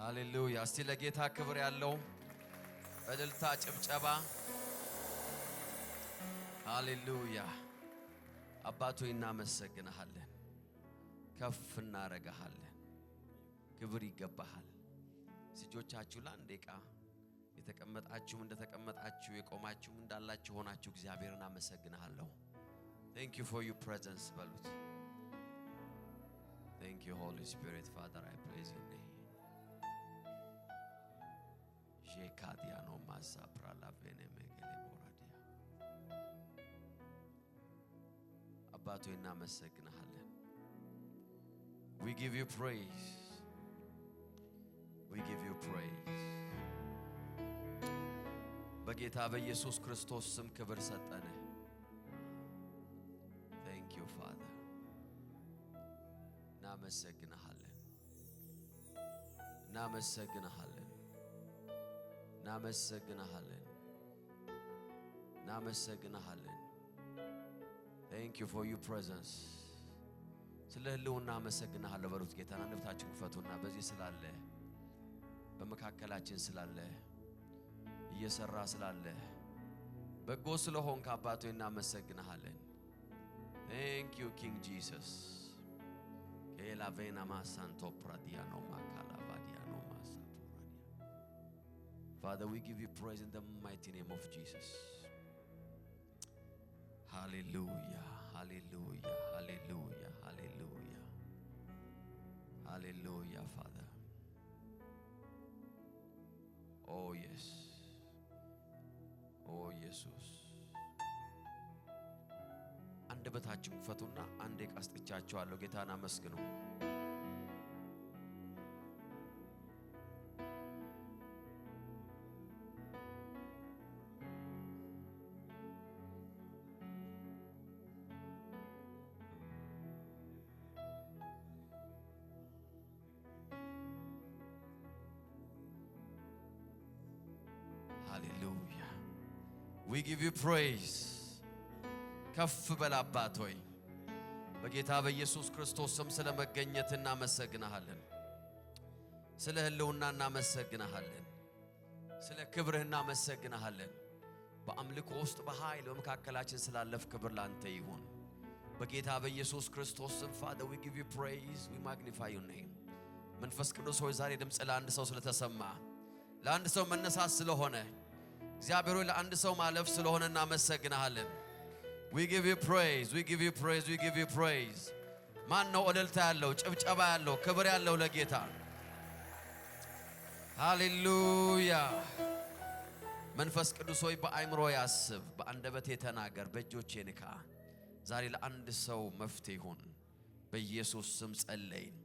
ሃሌሉያ እስቲ ለጌታ ክብር ያለው በእልልታ ጭብጨባ ሃሌሉያ አባቶ እናመሰግንሃለን ከፍ እናረጋሃለን ክብር ይገባሃል ሲጆቻችሁ ላንዴቃ የተቀመጣችሁም እንደተቀመጣችሁ የቆማችሁም እንዳላችሁ ሆናችሁ እግዚአብሔርን አመሰግናለሁ Thank you for your presence በሉት Thank you Holy Spirit Father I praise your name Jekadiano masa pralavene megele boradia አባቶ እናመሰግናለን We give you praise We give you praise በጌታ በኢየሱስ ክርስቶስ ስም ክብር ሰጠነ Thank you Father እናመሰግናለን እናመሰግናለን እናመሰግናለን እናመሰግናለን Thank you for your presence ስለህልውና አመሰግናለሁ በሩት ጌታና ነፍታችሁ ፈቱና በዚህ ስላለ በመካከላችን ስላለ እየሰራ ስላለ በጎ ስለሆንክ አባቶ እናመሰግናለን Thank you King Jesus Kelavena masanto pradiano makala vadiano masaporadia Father we give you praise in the mighty name of Jesus Hallelujah hallelujah hallelujah hallelujah hallelujah Father Oh yes Oh Jesus አንደበታችሁን ፈቱና አንዴ ቀስጥቻችኋለሁ ጌታን አመስግኑ Hallelujah We give you praise ከፍ በላባቶይ በጌታ በኢየሱስ ክርስቶስ ስም ስለመገኘት እናመሰግናለን ስለ ህልውና እናመሰግናለን ስለ ክብርህ እናመሰግናለን በአምልኮ ውስጥ በኃይል በመካከላችን ስላለፍ ክብር ላንተ ይሁን በጌታ በኢየሱስ ክርስቶስ ስም Father we give you praise we magnify your name መንፈስ ቅዱስ ሆይ ዛሬ ድምጽ ለአንድ ሰው ስለተሰማ ለአንድ ሰው መነሳት ስለሆነ እግዚአብሔር ሆይ ለአንድ ሰው ማለፍ ስለሆነ እናመሰግናለን We give you praise we give you praise we give you praise ማን ነው እልልታ ያለው ጭብጨባ ያለው ክብር ያለው ለጌታ ሃሌሉያ መንፈስ ቅዱስ ሆይ በአይምሮ ያስብ በአንደበቴ ተናገር በእጆቼ ንካ ዛሬ ለአንድ ሰው መፍትሄ ይሁን በኢየሱስ ስም ጸለይን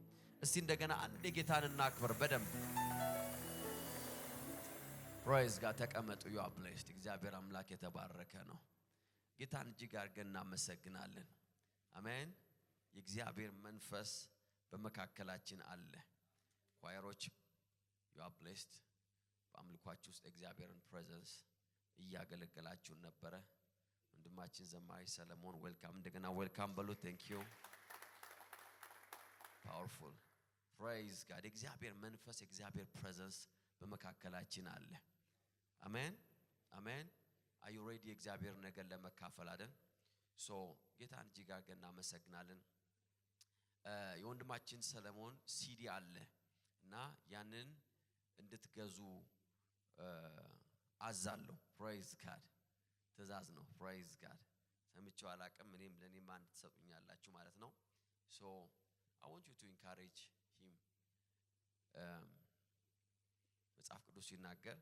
እስቲ እንደገና አንድ ጌታን እናክብር በደም Praise God ተቀመጡ you are blessed እግዚአብሔር አምላክ የተባረከ ነው ጌታን እጅግ አድርገን እናመሰግናለን አሜን የእግዚአብሔር መንፈስ በመካከላችን አለ ኳየሮች you are blessed በአምልኳችሁ ውስጥ እግዚአብሔርን presence እያገለገላችሁ ነበር ወንድማችን ዘማሪ ሰለሞን ዌልካም እንደገና ዌልካም በሉ thank you powerful praise God እግዚአብሔር መንፈስ እግዚአብሔር presence በመካከላችን አለ አሜን አሜን Are you ready እግዚአብሔር ነገር ለመካፈል አይደል so ጌታን እጅግ አድርገን እናመሰግናለን የወንድማችን ሰለሞን ሲዲ አለ እና ያንን እንድትገዙ አዛለሁ praise God ትእዛዝ ነው praise God ሰምቼው አላቅም እኔም ለኔም አንድ ተሰጡኛላችሁ ማለት ነው so I want you to encourage him መጽሐፍ ቅዱስ ሲናገር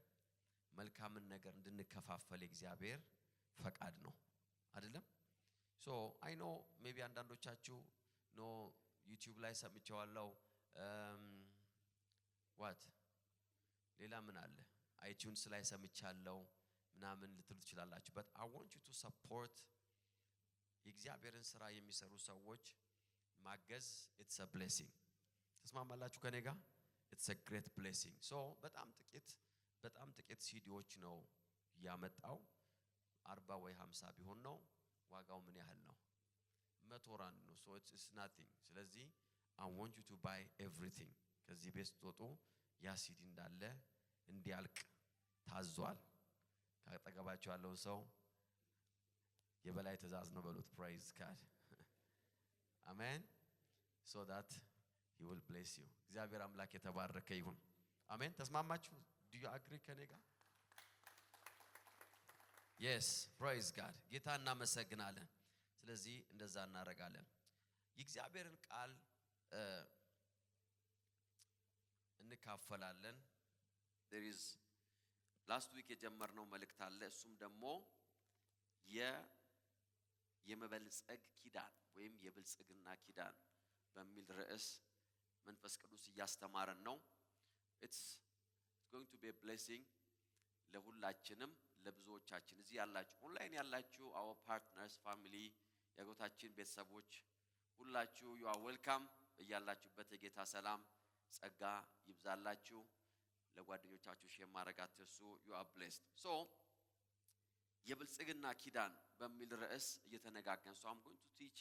መልካምን ነገር እንድንከፋፈል እግዚአብሔር ፈቃድ ነው አይደለም so I know maybe አንዳንዶቻችሁ no YouTube ላይ ሰምቼዋለሁ what ሌላ ምን አለ iTunes ላይ ሰምቻለሁ ምናምን ልትሉ ትችላላችሁ but I want you to support የእግዚአብሔርን ሥራ የሚሰሩ ሰዎች ማገዝ it's a blessing ተስማማላችሁ ከኔ ጋር it's a great blessing so በጣም ጥቂት ሲዲዎች ነው ያመጣው 40 ወይ 50 ቢሆን ነው ዋጋው ምን ያህል ነው 100 ራንድ ነው so it's nothing ስለዚህ I want you to buy everything ከዚህ ቤት ወጡ ያ ሲዲ እንዳለ እንዲያልቅ ታዟል። ካጠገባችሁ ያለው ሰው የበላይ ትእዛዝ ነው በሉት። praise God amen so that he will bless you እግዚአብሔር አምላክ የተባረከ ይሁን። አሜን። ተስማማችሁ? do you agree ከኔ ጋር? yes praise God ጌታ እናመሰግናለን። ስለዚህ እንደዛ እናረጋለን። የእግዚአብሔርን ቃል እንካፈላለን። there is last week የጀመርነው መልእክት አለ። እሱም ደግሞ የመበልጸግ ኪዳን ወይም የብልጽግና ኪዳን በሚል ርዕስ መንፈስ ቅዱስ እያስተማረን ነው። it's going to be a blessing ለሁላችንም ለብዙዎቻችን እዚህ ያላችሁ ኦንላይን ያላችሁ our partners family የጎታችን ቤተሰቦች ሁላችሁ you are welcome እያላችሁበት የጌታ ሰላም ጸጋ ይብዛላችሁ። ለጓደኞቻችሁ ሼር ማድረግ አትርሱ። you are blessed so የብልጽግና ኪዳን በሚል ርዕስ እየተነጋገርን so I'm going to teach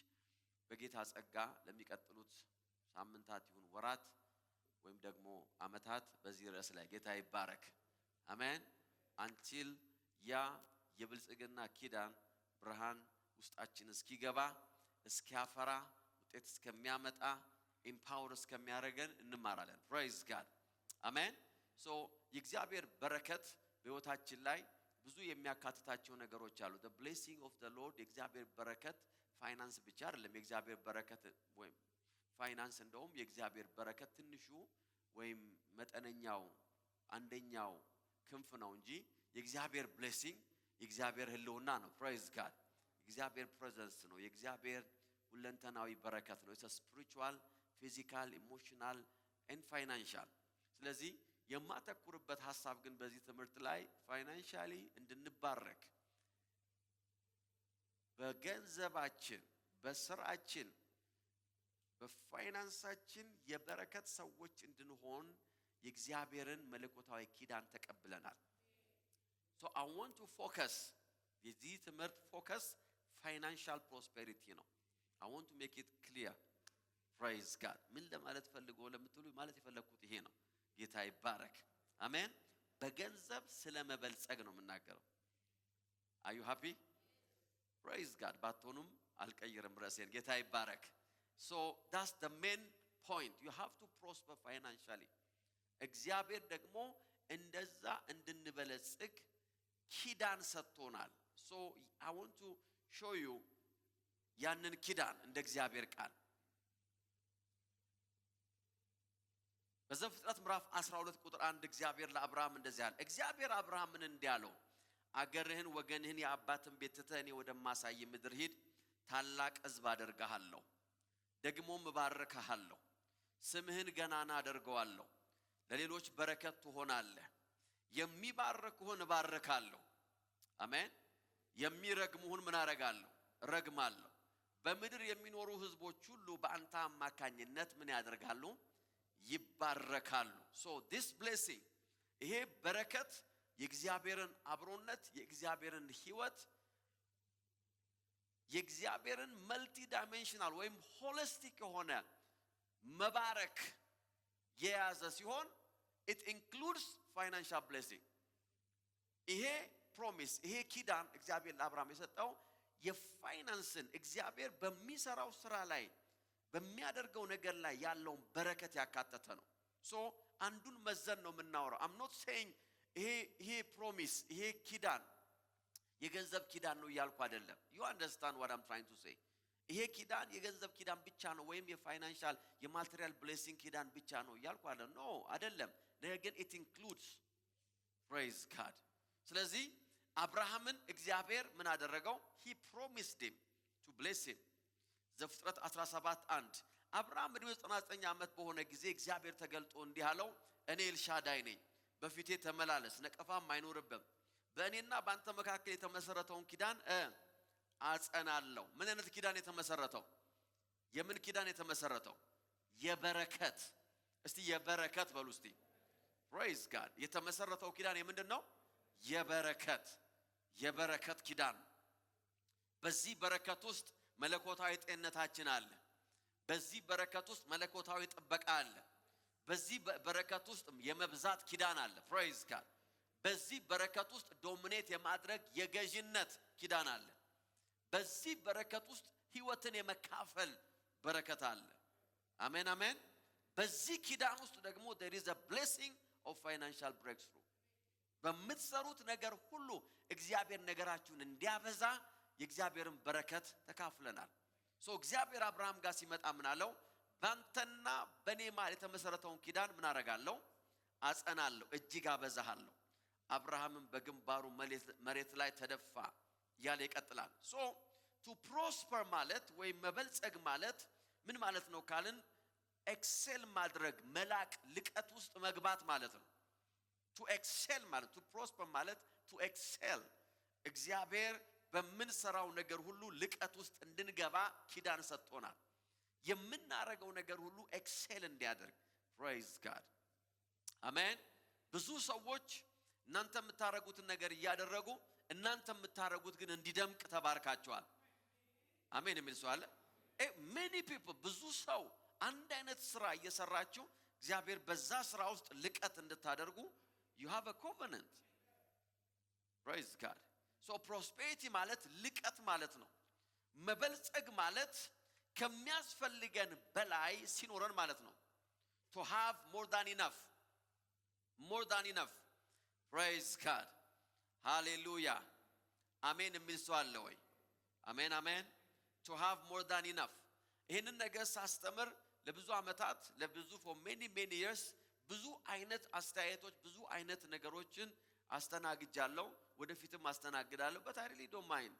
በጌታ ጸጋ ለሚቀጥሉት ሳምንታት ይሁን ወራት ወይም ደግሞ አመታት በዚህ ርዕስ ላይ ጌታ ይባረክ አሜን until ያ የብልጽግና ኪዳን ብርሃን ውስጣችን እስኪገባ እስኪያፈራ ውጤት እስከሚያመጣ empower እስከሚያደርገን እንማራለን። praise God አሜን so የእግዚአብሔር በረከት በህይወታችን ላይ ብዙ የሚያካትታቸው ነገሮች አሉ። the blessing of the Lord የእግዚአብሔር በረከት ፋይናንስ ብቻ አይደለም። የእግዚአብሔር በረከት ወይም ፋይናንስ እንደውም የእግዚአብሔር በረከት ትንሹ ወይም መጠነኛው አንደኛው ክንፍ ነው እንጂ የእግዚአብሔር blessing የእግዚአብሔር ህልውና ነው። praise God የእግዚአብሔር presence ነው። የእግዚአብሔር ሁለንተናዊ በረከት ነው። it's a spiritual physical emotional and financial ስለዚህ የማተኩርበት ሐሳብ ግን በዚህ ትምህርት ላይ ፋይናንሻሊ እንድንባረክ በገንዘባችን በስራችን በፋይናንሳችን የበረከት ሰዎች እንድንሆን የእግዚአብሔርን መለኮታዊ ኪዳን ተቀብለናል። so I want to focus የዚህ ትምህርት ፎከስ financial prosperity ነው። I want to make it clear praise God ምን ለማለት ፈልጎ ለምትሉ ማለት የፈለኩት ይሄ ነው። ጌታ ይባረክ አሜን። በገንዘብ ስለመበልጸግ ነው የምናገረው። are you happy? praise God ባትሆኑም አልቀይርም ርዕሴን። ጌታ ይባረክ so that's the main point you have to prosper financially እግዚአብሔር ደግሞ እንደዛ እንድንበለጽግ ኪዳን ሰጥቶናል። so I want to show you ያንን ኪዳን እንደ እግዚአብሔር ቃል በዘፍጥረት ምዕራፍ 12 ቁጥር 1 እግዚአብሔር ለአብርሃም እንደዚህ አለ። እግዚአብሔር አብርሃምን እንዲያለው አገርህን ወገንህን የአባትን ቤት ትተህ እኔ ወደማሳይ ምድር ሂድ ታላቅ ሕዝብ አደርግሃለሁ ደግሞም እባርክሃለሁ ስምህን ገናና አደርገዋለሁ ለሌሎች በረከት ትሆናለህ የሚባርኩህን እባርካለሁ አሜን የሚረግሙህን ምን አደርጋለሁ ረግማለሁ በምድር የሚኖሩ ሕዝቦች ሁሉ በአንተ አማካኝነት ምን ያደርጋሉ ይባረካሉ so this blessing ይሄ በረከት የእግዚአብሔርን አብሮነት የእግዚአብሔርን ሕይወት የእግዚአብሔርን መልቲ ዳይሜንሽናል ወይም ሆሊስቲክ የሆነ መባረክ የያዘ ሲሆን it includes financial blessing ይሄ ፕሮሚስ ይሄ ኪዳን እግዚአብሔር ለአብርሃም የሰጠው የፋይናንስን እግዚአብሔር በሚሰራው ስራ ላይ በሚያደርገው ነገር ላይ ያለውን በረከት ያካተተ ነው። so አንዱን መዘን ነው የምናወራው። I'm not saying ይሄ ፕሮሚስ ይሄ ኪዳን የገንዘብ ኪዳን ነው እያልኩ አይደለም። you understand what I'm trying to say ይሄ ኪዳን የገንዘብ ኪዳን ብቻ ነው ወይም የፋይናንሻል የማቴሪያል ብሌሲንግ ኪዳን ብቻ ነው እያልኩ አይደለም። no አይደለም። ነገር ግን it includes praise God ስለዚህ አብርሃምን እግዚአብሔር ምን አደረገው he promised him to bless him ዘፍጥረት 17:1 አብርሃም ዕድሜው 99 ዓመት በሆነ ጊዜ እግዚአብሔር ተገልጦ እንዲህ አለው እኔ ኤልሻዳይ ነኝ በፊቴ ተመላለስ ነቀፋም አይኖርብም በእኔና ባንተ መካከል የተመሰረተውን ኪዳን አጸናለሁ። ምን አይነት ኪዳን የተመሰረተው? የምን ኪዳን የተመሰረተው? የበረከት እስቲ የበረከት በሉ እስቲ praise God የተመሰረተው ኪዳን የምንድነው? የበረከት ኪዳን። በዚህ በረከት ውስጥ መለኮታዊ ጤንነታችን አለ። በዚህ በረከት ውስጥ መለኮታዊ ጥበቃ አለ። በዚህ በረከት ውስጥ የመብዛት ኪዳን አለ። praise God በዚህ በረከት ውስጥ ዶሚኔት የማድረግ የገዥነት ኪዳን አለ። በዚህ በረከት ውስጥ ህይወትን የመካፈል በረከት አለ። አሜን አሜን። በዚህ ኪዳን ውስጥ ደግሞ there is a blessing of financial breakthrough በምትሰሩት ነገር ሁሉ እግዚአብሔር ነገራችሁን እንዲያበዛ የእግዚአብሔርን በረከት ተካፍለናል። እግዚአብሔር አብርሃም ጋር ሲመጣ ምን አለው? ባንተና በኔ ማለት የተመሰረተውን ኪዳን ምን አረጋለሁ? አጸናለሁ፣ እጅግ አበዛሃለሁ። አብርሃምም በግንባሩ መሬት ላይ ተደፋ ያለ ይቀጥላል። to prosper ማለት ወይ መበልጸግ ማለት ምን ማለት ነው ካልን ኤክሴል ማድረግ መላቅ ልቀት ውስጥ መግባት ማለት ነው። to excel ማለት to prosper ማለት to excel እግዚአብሔር በምንሰራው ነገር ሁሉ ልቀት ውስጥ እንድንገባ ኪዳን ሰጥቶናል። የምናረገው ነገር ሁሉ ኤክሴል እንዲያደርግ praise God አሜን። ብዙ ሰዎች እናንተ የምታረጉትን ነገር ያደረጉ እናንተ የምታረጉት ግን እንዲደምቅ ተባርካቸዋል። አሜን የሚል ሰው አለ? many people ብዙ ሰው አንድ አይነት ስራ እየሰራችሁ እግዚአብሔር በዛ ስራ ውስጥ ልቀት እንድታደርጉ you have a covenant. praise God. prosperity ማለት ልቀት ማለት ነው። መበልጸግ ማለት ከሚያስፈልገን በላይ ሲኖረን ማለት ነው። to have more than enough. more than enough. praise God. hallelujah. አሜን የሚል ሰው አለ ወይ? አሜን አሜን። to have more than enough ይሄንን ነገር ሳስተምር ለብዙ አመታት ለብዙ for many years ብዙ አይነት አስተያየቶች ብዙ አይነት ነገሮችን አስተናግጃለሁ፣ ወደፊትም አስተናግዳለሁ። but I really don't mind.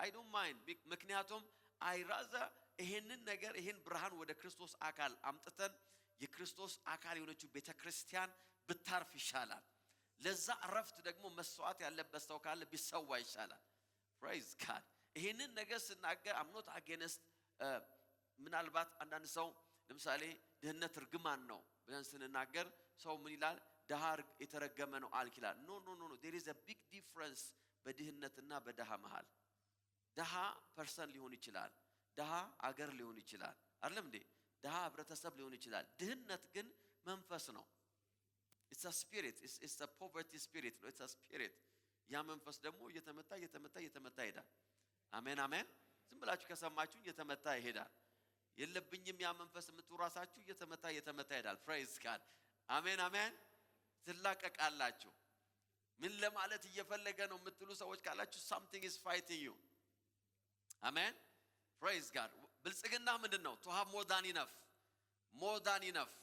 I don't mind ምክንያቱም I rather ይሄንን ነገር ይሄን ብርሃን ወደ ክርስቶስ አካል አምጥተን የክርስቶስ አካል የሆነችው ቤተክርስቲያን ብታርፍ ይሻላል። ለዛ ረፍት ደግሞ መስዋዕት ያለበት ሰው ካለ ቢሰዋ ይሻላል። praise God ይሄንን ነገር ስናገር I'm not against ምናልባት አንዳንድ ሰው ለምሳሌ ድህነት እርግማን ነው ብለን ስንናገር ሰው ምን ይላል? ደሃ የተረገመ ነው አልኪላል። no there is a big difference በድህነትና በደሃ መሃል። ደሃ ፐርሰን ሊሆን ይችላል፣ ደሃ አገር ሊሆን ይችላል አይደለም እንዴ? ደሃ ህብረተሰብ ሊሆን ይችላል። ድህነት ግን መንፈስ ነው። it's a spirit, it's a poverty spirit ነው። it's a spirit ያ መንፈስ ደግሞ እየተመታ ይሄዳል። አሜን አሜን። ዝም ብላችሁ ከሰማችሁ እየተመታ ይሄዳል። የለብኝም ያ መንፈስ የምትወራሳችሁ እየተመታ ይሄዳል። praise God አሜን አሜን። ትላቀቃላችሁ። ምን ለማለት እየፈለገ ነው የምትሉ ሰዎች ካላችሁ something is fighting you። አሜን praise God ብልጽግና ምንድነው? to have more than enough. more than enough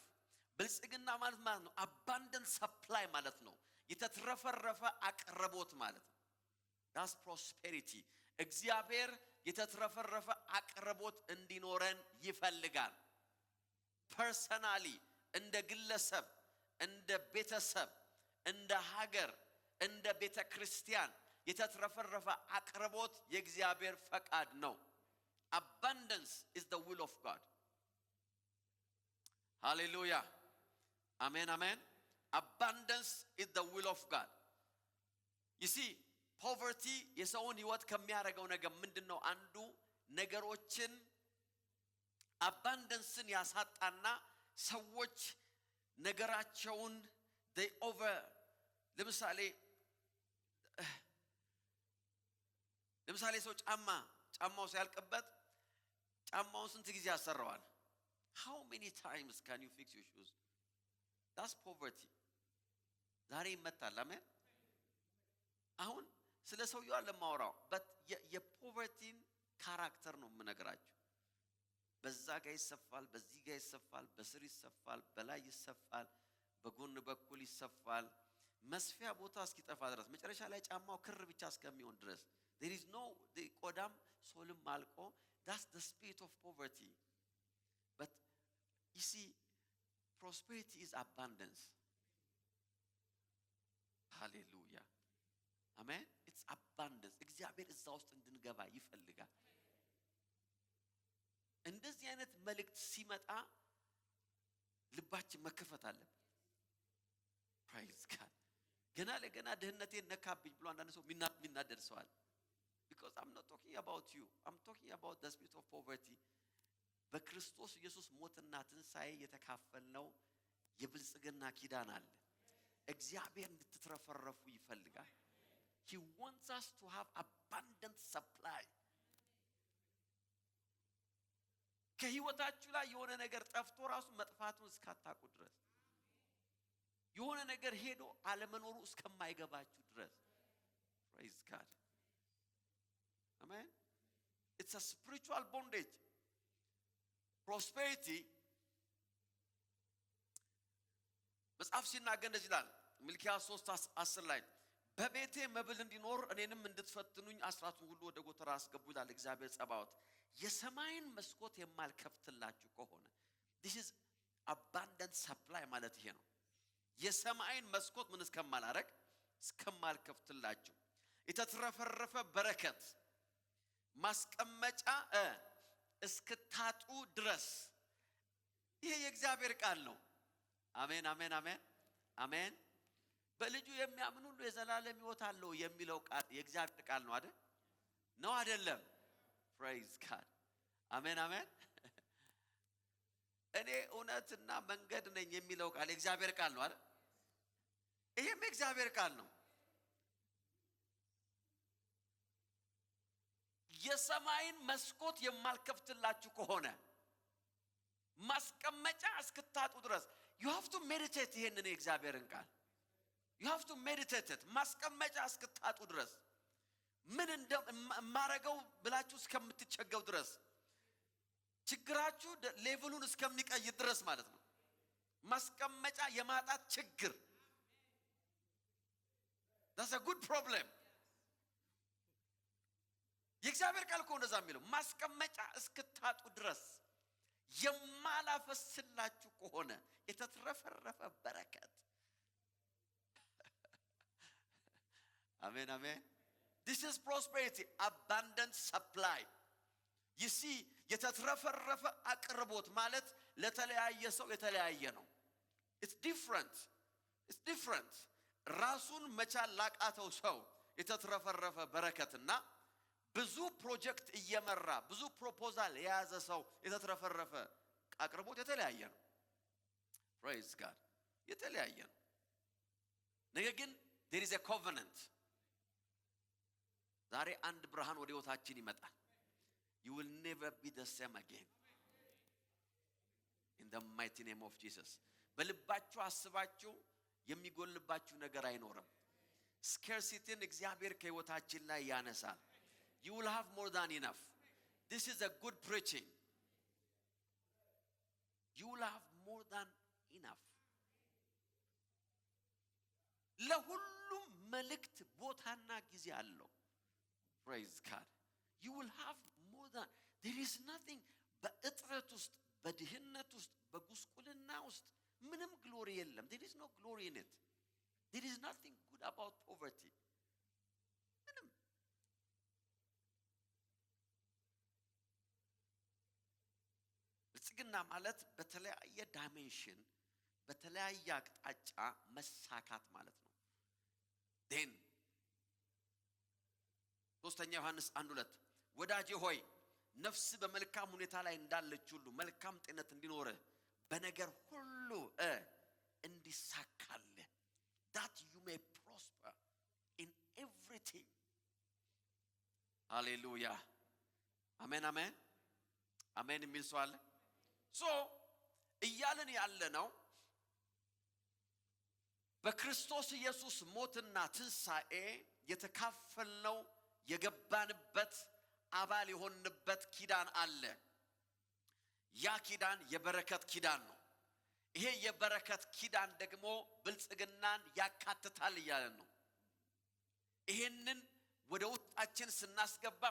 ብልጽግና ማለት ነው abundant supply ማለት ነው። የተትረፈረፈ አቅርቦት ማለት ነው። that's prosperity። እግዚአብሔር የተትረፈረፈ አቅርቦት እንዲኖረን ይፈልጋል። ፐርሰናሊ እንደ ግለሰብ እንደ ቤተሰብ እንደ ሀገር እንደ ቤተክርስቲያን የተትረፈረፈ አቅርቦት የእግዚአብሔር ፈቃድ ነው። abundance is the will of God. hallelujah amen amen. abundance is the will of God. you see poverty የሰውን ህይወት ከሚያረጋው ነገር ምንድነው? አንዱ ነገሮችን አባንደንስን ያሳጣና ሰዎች ነገራቸውን they over ለምሳሌ ሰው ጫማው ሲያልቅበት ጫማውን ስንት ጊዜ ያሰራዋል? how many times can you fix your shoes? that's poverty. ዛሬ ይመታል። አሜን። አሁን ስለ ሰውየው ለማውራው but የፖቨርቲን ካራክተር ነው የምነግራችሁ። በዛ ጋር ይሰፋል፣ በዚህ ጋር ይሰፋል፣ በስር ይሰፋል፣ በላይ ይሰፋል፣ በጎን በኩል ይሰፋል፣ መስፊያ ቦታ እስኪጠፋ ድረስ መጨረሻ ላይ ጫማው ክር ብቻ እስከሚሆን ድረስ there is no ቆዳም ሶልም አልቆ that's the spirit of poverty. but you see prosperity is abundance. hallelujah amen. it's abundance. እግዚአብሔር እዛ ውስጥ እንድንገባ ይፈልጋል። እንደዚህ አይነት መልእክት ሲመጣ ልባችን መከፈት አለበት። praise God ገና ለገና ድህነቴን ነካብኝ ብሎ አንዳንድ ሰው ሚናደድ ሰው አለ። because I'm not talking about you, I'm talking about the spirit of poverty. በክርስቶስ ኢየሱስ ሞትና ትንሣኤ የተካፈልነው የብልጽግና ኪዳን አለ። እግዚአብሔር እንድትትረፈረፉ ይፈልጋል። He wants us to have abundant supply. ከህይወታችሁ ላይ የሆነ ነገር ጠፍቶ ራሱ መጥፋቱን እስካታቁ ድረስ የሆነ ነገር ሄዶ አለመኖሩ እስከማይገባችሁ ድረስ praise God. Amen. It's a spiritual bondage. Prosperity መጽሐፍ ሲናገር እንደዚህ ይላል ሚልክያስ 3:10 ላይ በቤቴ መብል እንዲኖር እኔንም እንድትፈትኑኝ አስራቱን ሁሉ ወደ ጎተራ አስገቡ ይላል እግዚአብሔር ጸባዖት። የሰማይን መስኮት የማልከፍትላችሁ ከሆነ this is abundant supply ማለት ይሄ ነው። የሰማይን መስኮት ምን እስከማላረግ እስከማልከፍትላችሁ የተትረፈረፈ በረከት ማስቀመጫ እስክታጡ ድረስ ይሄ የእግዚአብሔር ቃል ነው። አሜን አሜን አሜን አሜን። በልጁ የሚያምን ሁሉ የዘላለም ሕይወት አለው የሚለው ቃል የእግዚአብሔር ቃል ነው አይደል? ነው አይደለም? praise God. አሜን አሜን። እኔ እውነትና መንገድ ነኝ የሚለው ቃል የእግዚአብሔር ቃል ነው አይደል? ይሄም የእግዚአብሔር ቃል ነው። የሰማይን መስኮት የማልከፍትላችሁ ከሆነ ማስቀመጫ እስክታጡ ድረስ you have to meditate ይሄንን የእግዚአብሔርን ቃል you have to meditate it ማስቀመጫ እስክታጡ ድረስ ምን እንደማረገው ብላችሁ እስከምትቸገው ድረስ ችግራችሁ ሌቭሉን እስከሚቀይር ድረስ ማለት ነው። ማስቀመጫ የማጣት ችግር that's a good problem። የእግዚአብሔር ቃል እኮ እንደዛ የሚለው ማስቀመጫ እስክታጡ ድረስ የማላፈስላችሁ ከሆነ የተትረፈረፈ በረከት አሜን አሜን። This is prosperity, abundant supply. You see የተትረፈረፈ አቅርቦት ማለት ለተለያየ ሰው የተለያየ ነው። It's different. It's different. ራሱን መቻል ላቃተው ሰው የተትረፈረፈ በረከትና ብዙ ፕሮጀክት እየመራ ብዙ ፕሮፖዛል የያዘ ሰው የተትረፈረፈ አቅርቦት የተለያየ ነው። praise God የተለያየ ነው። ነገር ግን there is a covenant። ዛሬ አንድ ብርሃን ወደ ህይወታችን ይመጣል። you will never be the same again in the mighty name of Jesus። በልባችሁ አስባችሁ የሚጎልባችሁ ነገር አይኖርም። scarcity እግዚአብሔር ከህይወታችን ላይ ያነሳል። you will have more than enough. This is a good preaching. You will have more than enough. ለሁሉም መልእክት ቦታና ጊዜ አለው። praise God. You will have more than. There is nothing በእጥረት ውስጥ በድህነት ውስጥ በጉስቁልና ውስጥ ምንም ግሎሪ የለም። There is no glory in it. There is nothing good about poverty. ምንም ብልጽግና ማለት በተለያየ ዳይሜንሽን በተለያየ አቅጣጫ መሳካት ማለት ነው። then ሶስተኛ ዮሐንስ 1:2 ወዳጄ ሆይ ነፍስ በመልካም ሁኔታ ላይ እንዳለች ሁሉ መልካም ጤነት እንዲኖርህ በነገር ሁሉ እንዲሳካልህ that you may prosper in everything. hallelujah አሜን አሜን አሜን የሚል ሰው አለ? so እያልን ያለ ነው በክርስቶስ ኢየሱስ ሞትና ትንሣኤ የተካፈልነው የገባንበት አባል የሆንበት ኪዳን አለ። ያ ኪዳን የበረከት ኪዳን ነው። ይሄ የበረከት ኪዳን ደግሞ ብልጽግናን ያካትታል እያለን ነው። ይሄንን ወደ ውስጣችን ስናስገባ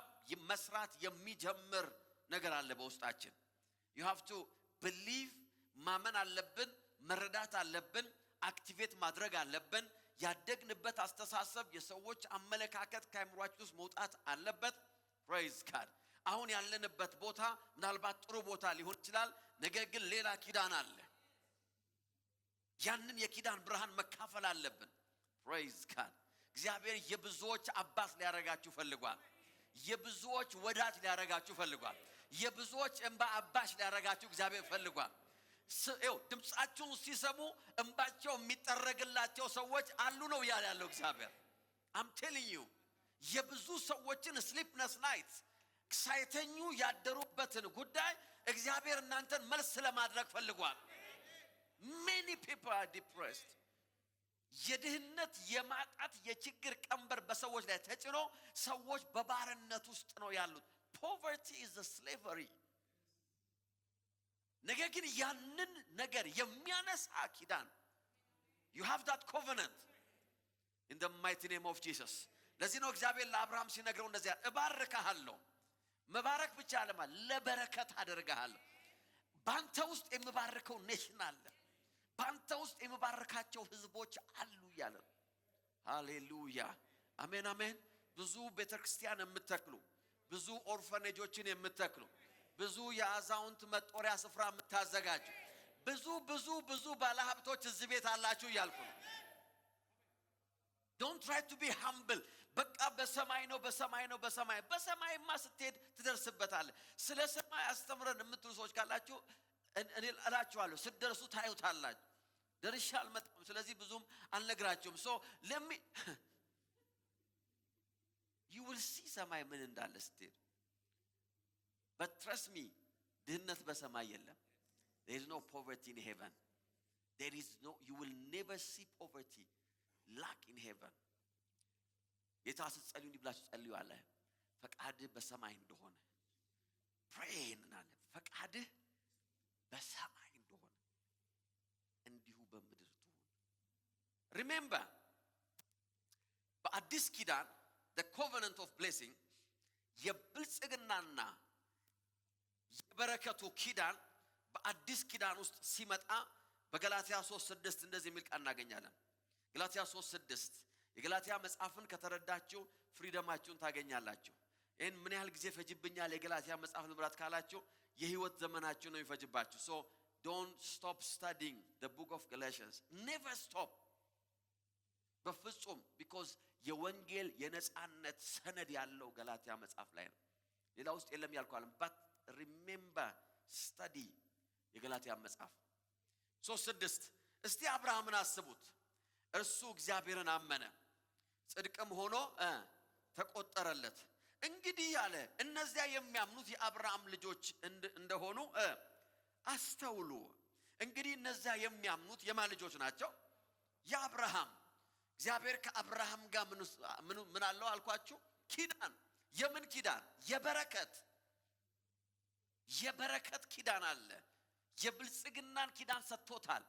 መስራት የሚጀምር ነገር አለ በውስጣችን። you have to believe ማመን አለብን፣ መረዳት አለብን፣ አክቲቬት ማድረግ አለብን። ያደግንበት አስተሳሰብ የሰዎች አመለካከት ከአእምሮአችን ውስጥ መውጣት አለበት። praise God። አሁን ያለንበት ቦታ ምናልባት ጥሩ ቦታ ሊሆን ይችላል፣ ነገር ግን ሌላ ኪዳን አለ። ያንን የኪዳን ብርሃን መካፈል አለብን። praise God። እግዚአብሔር የብዙዎች አባት ሊያረጋችሁ ፈልጓል። የብዙዎች ወዳጅ ሊያረጋችሁ ፈልጓል። የብዙዎች እንባ አባሽ ሊያረጋችሁ እግዚአብሔር ፈልጓል። ድምጻቸውን ሲሰሙ እንባቸው የሚጠረግላቸው ሰዎች አሉ ነው ያለው እግዚአብሔር። I'm telling you የብዙ ሰዎችን sleepless nights ሳይተኙ ያደሩበትን ጉዳይ እግዚአብሔር እናንተን መልስ ለማድረግ ፈልጓል። Many people are depressed. የድህነት የማጣት የችግር ቀንበር በሰዎች ላይ ተጭኖ ሰዎች በባርነት ውስጥ ነው ያሉት። Poverty is a slavery. ነገር ግን ያንን ነገር የሚያነሳ ኪዳን you have that covenant in the mighty name of Jesus. ለዚህ ነው እግዚአብሔር ለአብርሃም ሲነግረው እንደዚያ እባርካለሁ። መባረክ ብቻ አለማ ለበረከት አደርጋለሁ። ባንተ ውስጥ የምባርከው ኔሽን አለ። ባንተ ውስጥ የምባርካቸው ህዝቦች አሉ ያለ። ሃሌሉያ አሜን አሜን። ብዙ ቤተክርስቲያን የምትተክሉ፣ ብዙ ኦርፋኔጆችን የምትተክሉ፣ ብዙ የአዛውንት መጦሪያ ስፍራ የምታዘጋጁ ብዙ ባለሀብቶች እዚህ ቤት አላችሁ እያልኩ ነው። Don't try to be humble. በቃ በሰማይ ነው በሰማይማ ስትሄድ ትደርስበታለህ። ስለ ሰማይ አስተምረን የምትሉ ሰዎች ካላችሁ እኔ እላችኋለሁ ስትደርሱ ታዩታላችሁ። ደርሼ አልመጣም ስለዚህ ብዙም አልነግራችሁም። so let me you will see ሰማይ ምን እንዳለ ስትሄድ። but trust me ድህነት በሰማይ የለም. there is no poverty in heaven. you will never see poverty, lack in heaven. የታስ ጸልዩ እንዲብላችሁ ጸልዩ አለ። ፈቃድህ በሰማይ እንደሆነ pray እናለ። ፈቃድህ በሰማይ እንደሆነ እንዲሁ በምድር ትሁን። remember በአዲስ ኪዳን the covenant of blessing የብልጽግናና የበረከቱ ኪዳን በአዲስ ኪዳን ውስጥ ሲመጣ በገላትያ 3:6 እንደዚህ የሚል ቃል እናገኛለን። ገላትያ 3:6 የገላትያ መጽሐፍን ከተረዳችሁ ፍሪደማችሁን ታገኛላችሁ። ይሄን ምን ያህል ጊዜ ፈጅብኛል የገላትያ መጽሐፍ ልምራት ካላችሁ የህይወት ዘመናችሁ ነው ይፈጅባችሁ። so don't stop studying the book of Galatians. never stop በፍጹም because የወንጌል የነጻነት ሰነድ ያለው ገላትያ መጽሐፍ ላይ ነው። ሌላ ውስጥ የለም ያልኳለም but remember study የገላትያ መጽሐፍ 3:6 እስቲ አብርሃምን አስቡት። እርሱ እግዚአብሔርን አመነ ጽድቅም ሆኖ ተቆጠረለት። እንግዲህ ያለ እነዚያ የሚያምኑት የአብርሃም ልጆች እንደሆኑ አስተውሉ። እንግዲህ እነዚያ የሚያምኑት የማን ልጆች ናቸው? የአብርሃም። እግዚአብሔር ከአብርሃም ጋር ምን አለው አልኳችሁ? ኪዳን። የምን ኪዳን? የበረከት ኪዳን አለ። የብልጽግናን ኪዳን ሰጥቶታል።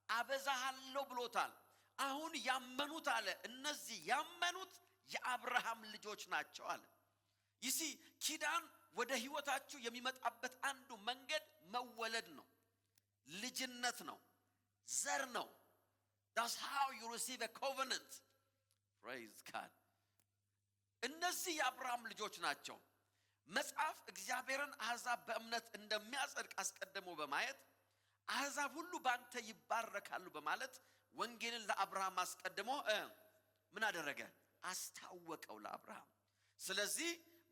አበዛሃለሁ ብሎታል። አሁን ያመኑት አለ እነዚህ ያመኑት የአብርሃም ልጆች ናቸው አለ። ይሲ ኪዳን ወደ ህይወታችሁ የሚመጣበት አንዱ መንገድ መወለድ ነው፣ ልጅነት ነው፣ ዘር ነው። that's how you receive a covenant. praise God. እነዚህ የአብርሃም ልጆች ናቸው። መጽሐፍ እግዚአብሔርን አሕዛብ በእምነት እንደሚያጸድቅ አስቀድሞ በማየት አሕዛብ ሁሉ ባንተ ይባረካሉ በማለት ወንጌልን ለአብርሃም አስቀድሞ ምን አደረገ? አስታወቀው ለአብርሃም። ስለዚህ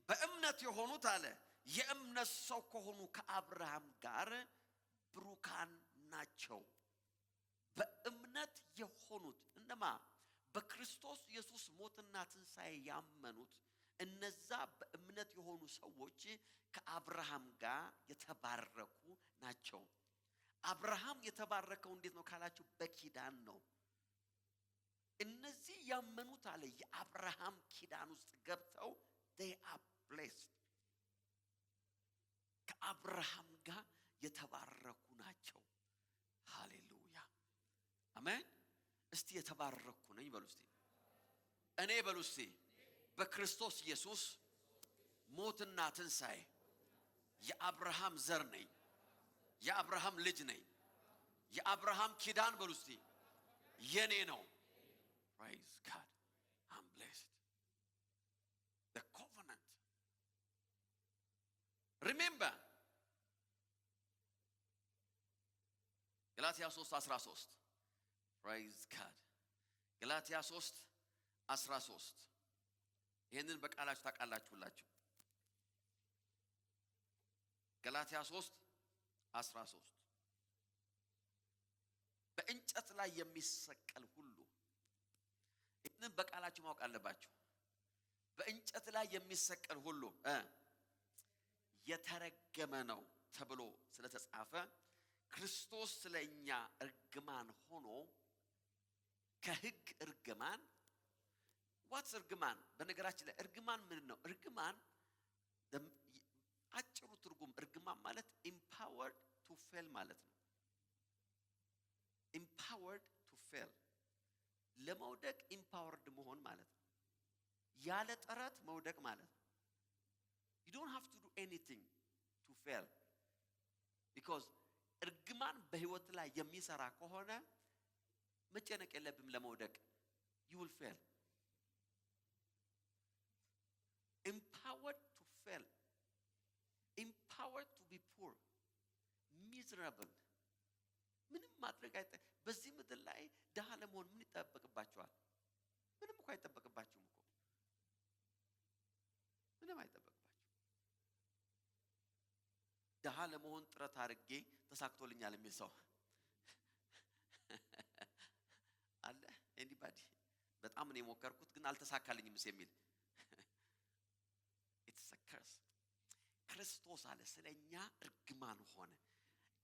በእምነት የሆኑት አለ የእምነት ሰው ከሆኑ ከአብርሃም ጋር ብሩካን ናቸው። በእምነት የሆኑት እነማ? በክርስቶስ ኢየሱስ ሞትና ትንሣኤ ያመኑት እነዛ በእምነት የሆኑ ሰዎች ከአብርሃም ጋር የተባረኩ ናቸው። አብርሃም የተባረከው እንዴት ነው ካላችሁ በኪዳን ነው። እነዚህ ያመኑት አለ የአብርሃም ኪዳን ውስጥ ገብተው they are blessed። ከአብርሃም ጋር የተባረኩ ናቸው። ሃሌሉያ አሜን። እስቲ የተባረኩ ነኝ በሉ እስቲ። እኔ በሉ እስቲ በክርስቶስ ኢየሱስ ሞትና ትንሣኤ የአብርሃም ዘር ነኝ፣ የአብርሃም ልጅ ነኝ። የአብርሃም ኪዳን በሉ እስቲ የኔ ነው። praise God, I'm blessed. the covenant. remember ገላትያ 3:13 praise God. ገላትያ 3:13 ይሄንን በቃላችሁ ታውቃላችሁላችሁ። ገላትያ 3:13 በእንጨት ላይ የሚሰቀል ሁሉ ይህንን በቃላችሁ ማወቅ አለባችሁ። በእንጨት ላይ የሚሰቀል ሁሉ የተረገመ ነው ተብሎ ስለተጻፈ ክርስቶስ ስለኛ እርግማን ሆኖ ከሕግ እርግማን ዋትስ እርግማን? በነገራችን ላይ እርግማን ምን ነው? እርግማን አጭሩ ትርጉም እርግማን ማለት empowered to fail ማለት ነው። empowered to fail ለመውደቅ empowered መሆን ማለት ነው። ያለ ጥረት መውደቅ ማለት ነው። you don't have to do anything to fail because እርግማን በህይወት ላይ የሚሰራ ከሆነ መጨነቅ የለብም ለመውደቅ። you will fail. empowered to fail, empowered to be poor, miserable. ምንም ማድረግ በዚህ ምድር ላይ ደሃ ለመሆን ምን ይጠበቅባቸዋል? ምንም እኮ አይጠበቅባችሁም እኮ ምንም አይጠበቅባችሁ። ደሃ ለመሆን ጥረት አድርጌ ተሳክቶልኛል የሚል ሰው አለ? anybody? በጣም ነው የሞከርኩት ግን አልተሳካልኝም የሚል it's a curse. ክርስቶስ አለ ስለኛ እርግማን ሆነ።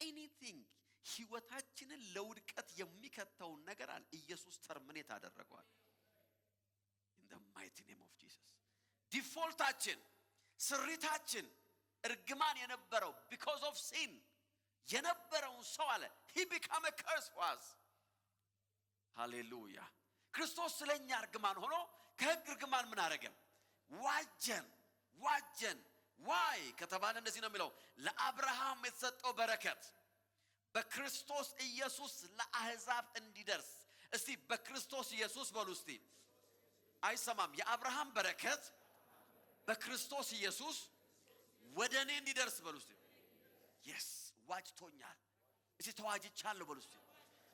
anything ህይወታችንን ለውድቀት የሚከተውን ነገር አለ ኢየሱስ ተርሚኔት አደረገዋል። in the mighty name of Jesus. ዲፎልታችን ስሪታችን እርግማን የነበረው because of sin የነበረውን ሰው አለ he became a curse for us. hallelujah. ክርስቶስ ስለኛ እርግማን ሆኖ ከሕግ እርግማን ምን አደረገን? ዋጀን። why ከተባለ እንደዚህ ነው የሚለው ለአብርሃም የተሰጠው በረከት በክርስቶስ ኢየሱስ ለአሕዛብ እንዲደርስ። እስቲ በክርስቶስ ኢየሱስ በሉ እስቲ። አይሰማም? የአብርሃም በረከት በክርስቶስ ኢየሱስ ወደኔ እንዲደርስ በሉ እስቲ። yes ዋጅቶኛል። እስቲ ተዋጅቻለሁ በሉ እስቲ።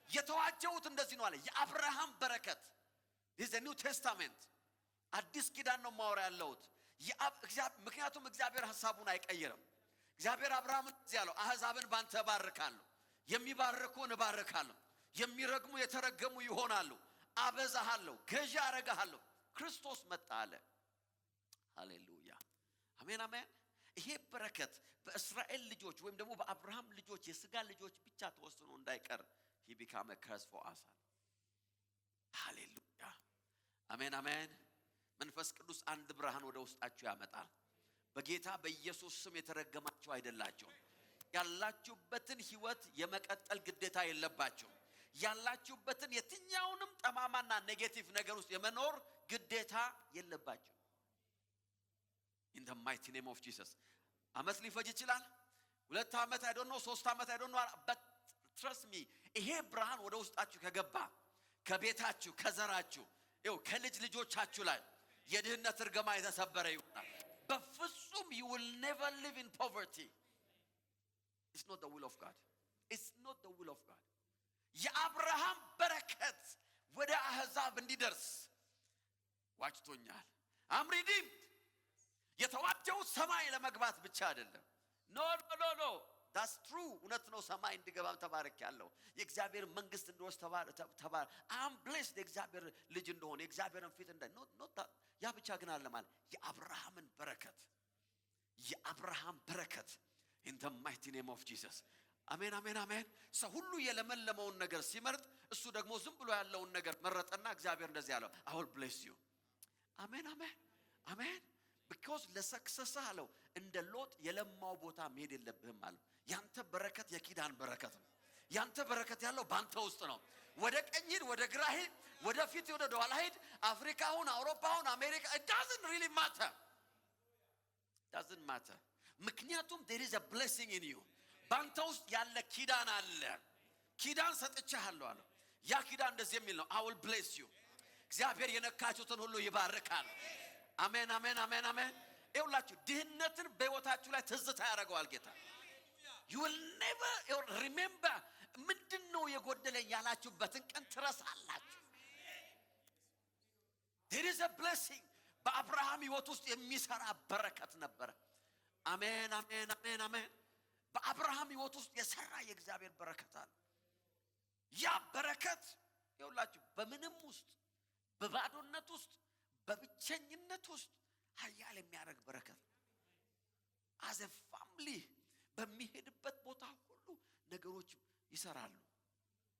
የተዋጀሁት እንደዚህ ነው አለ የአብርሃም በረከት። this is a new testament አዲስ ኪዳን ነው ማወራ ያለሁት። ምክንያቱም እግዚአብሔር ሐሳቡን አይቀይርም። እግዚአብሔር አብርሃምን እዚህ ያለው አሕዛብን ባንተ ባርካለሁ፣ የሚባርኩን እባርካለሁ፣ የሚረግሙ የተረገሙ ይሆናሉ፣ አበዛሃለሁ፣ ገዢ አረጋሃለሁ። ክርስቶስ መጣ አለ። ሃሌሉያ አሜን አሜን። ይሄ በረከት በእስራኤል ልጆች ወይም ደግሞ በአብርሃም ልጆች የሥጋ ልጆች ብቻ ተወስኖ እንዳይቀር he became a curse for us. ሃሌሉያ አሜን አሜን። መንፈስ ቅዱስ አንድ ብርሃን ወደ ውስጣችሁ ያመጣል። በጌታ በኢየሱስ ስም የተረገማችሁ አይደላችሁ። ያላችሁበትን ህይወት የመቀጠል ግዴታ የለባችሁ። ያላችሁበትን የትኛውንም ጠማማና ኔጌቲቭ ነገር ውስጥ የመኖር ግዴታ የለባችሁ። in the mighty name of Jesus. አመት ሊፈጅ ይችላል፣ 2 ዓመት I don't know 3 ዓመት I don't know but trust me ይሄ ብርሃን ወደ ውስጣችሁ ከገባ ከቤታችሁ ከዘራችሁ ከልጅ ልጆቻችሁ ላይ የድህነት እርግማ የተሰበረ ይሆናል። በፍጹም you will never live in poverty. It's not the will of God. It's not the will of God. የአብርሃም በረከት ወደ አሕዛብ እንዲደርስ ዋጅቶኛል። I'm redeemed. የተዋጀው ሰማይ ለመግባት ብቻ አይደለም። no that's true እውነት ነው። ሰማይ እንድገባም ተባርኬያለሁ። የእግዚአብሔር መንግስት እንድወርስ ተባር I'm blessed የእግዚአብሔር ልጅ እንደሆነ የእግዚአብሔርን ፊት ያ ብቻ ግን አለ ማለት የአብርሃምን በረከት in the mighty name of Jesus. አሜን አሜን አሜን። ሰው ሁሉ የለመለመውን ነገር ሲመርጥ እሱ ደግሞ ዝም ብሎ ያለውን ነገር መረጠና እግዚአብሔር እንደዚህ ያለው I will bless you. አሜን አሜን አሜን። because ለሰክሰስ አለው እንደ ሎጥ የለማው ቦታ መሄድ የለብህም አለው። ያንተ በረከት የኪዳን በረከት ነው። ያንተ በረከት ያለው ባንተ ውስጥ ነው። ወደ ቀኝ ሂድ፣ ወደ ግራ ሂድ፣ ወደ ፊት ወደ ኋላ ሂድ፣ አፍሪካውን፣ አውሮፓውን፣ አሜሪካ it doesn't really matter. ምክንያቱም there is a blessing in you. ባንተ ውስጥ ያለ ኪዳን አለ። ኪዳን ሰጥቻለሁ አለው። ያ ኪዳን እንደዚህ የሚል ነው I will bless you. እግዚአብሔር የነካችሁትን ሁሉ ይባርካል። አሜን አሜን አሜን አሜን። ይኸውላችሁ ድህነትን በሕይወታችሁ ላይ ትዝታ ያደርገዋል ጌታ። you will never remember ምንድነው የጎደለኝ ያላችሁበትን ቀን ትረሳላችሁ። there is a blessing በአብርሃም ሕይወት ውስጥ የሚሰራ በረከት ነበር። አሜን አሜን አሜን አሜን። በአብርሃም ሕይወት ውስጥ የሰራ የእግዚአብሔር በረከት አለ። ያ በረከት ይውላችሁ በምንም ውስጥ በባዶነት ውስጥ በብቸኝነት ውስጥ ኃያል የሚያደርግ በረከት as a family በሚሄድበት ቦታ ሁሉ ነገሮች ይሰራሉ።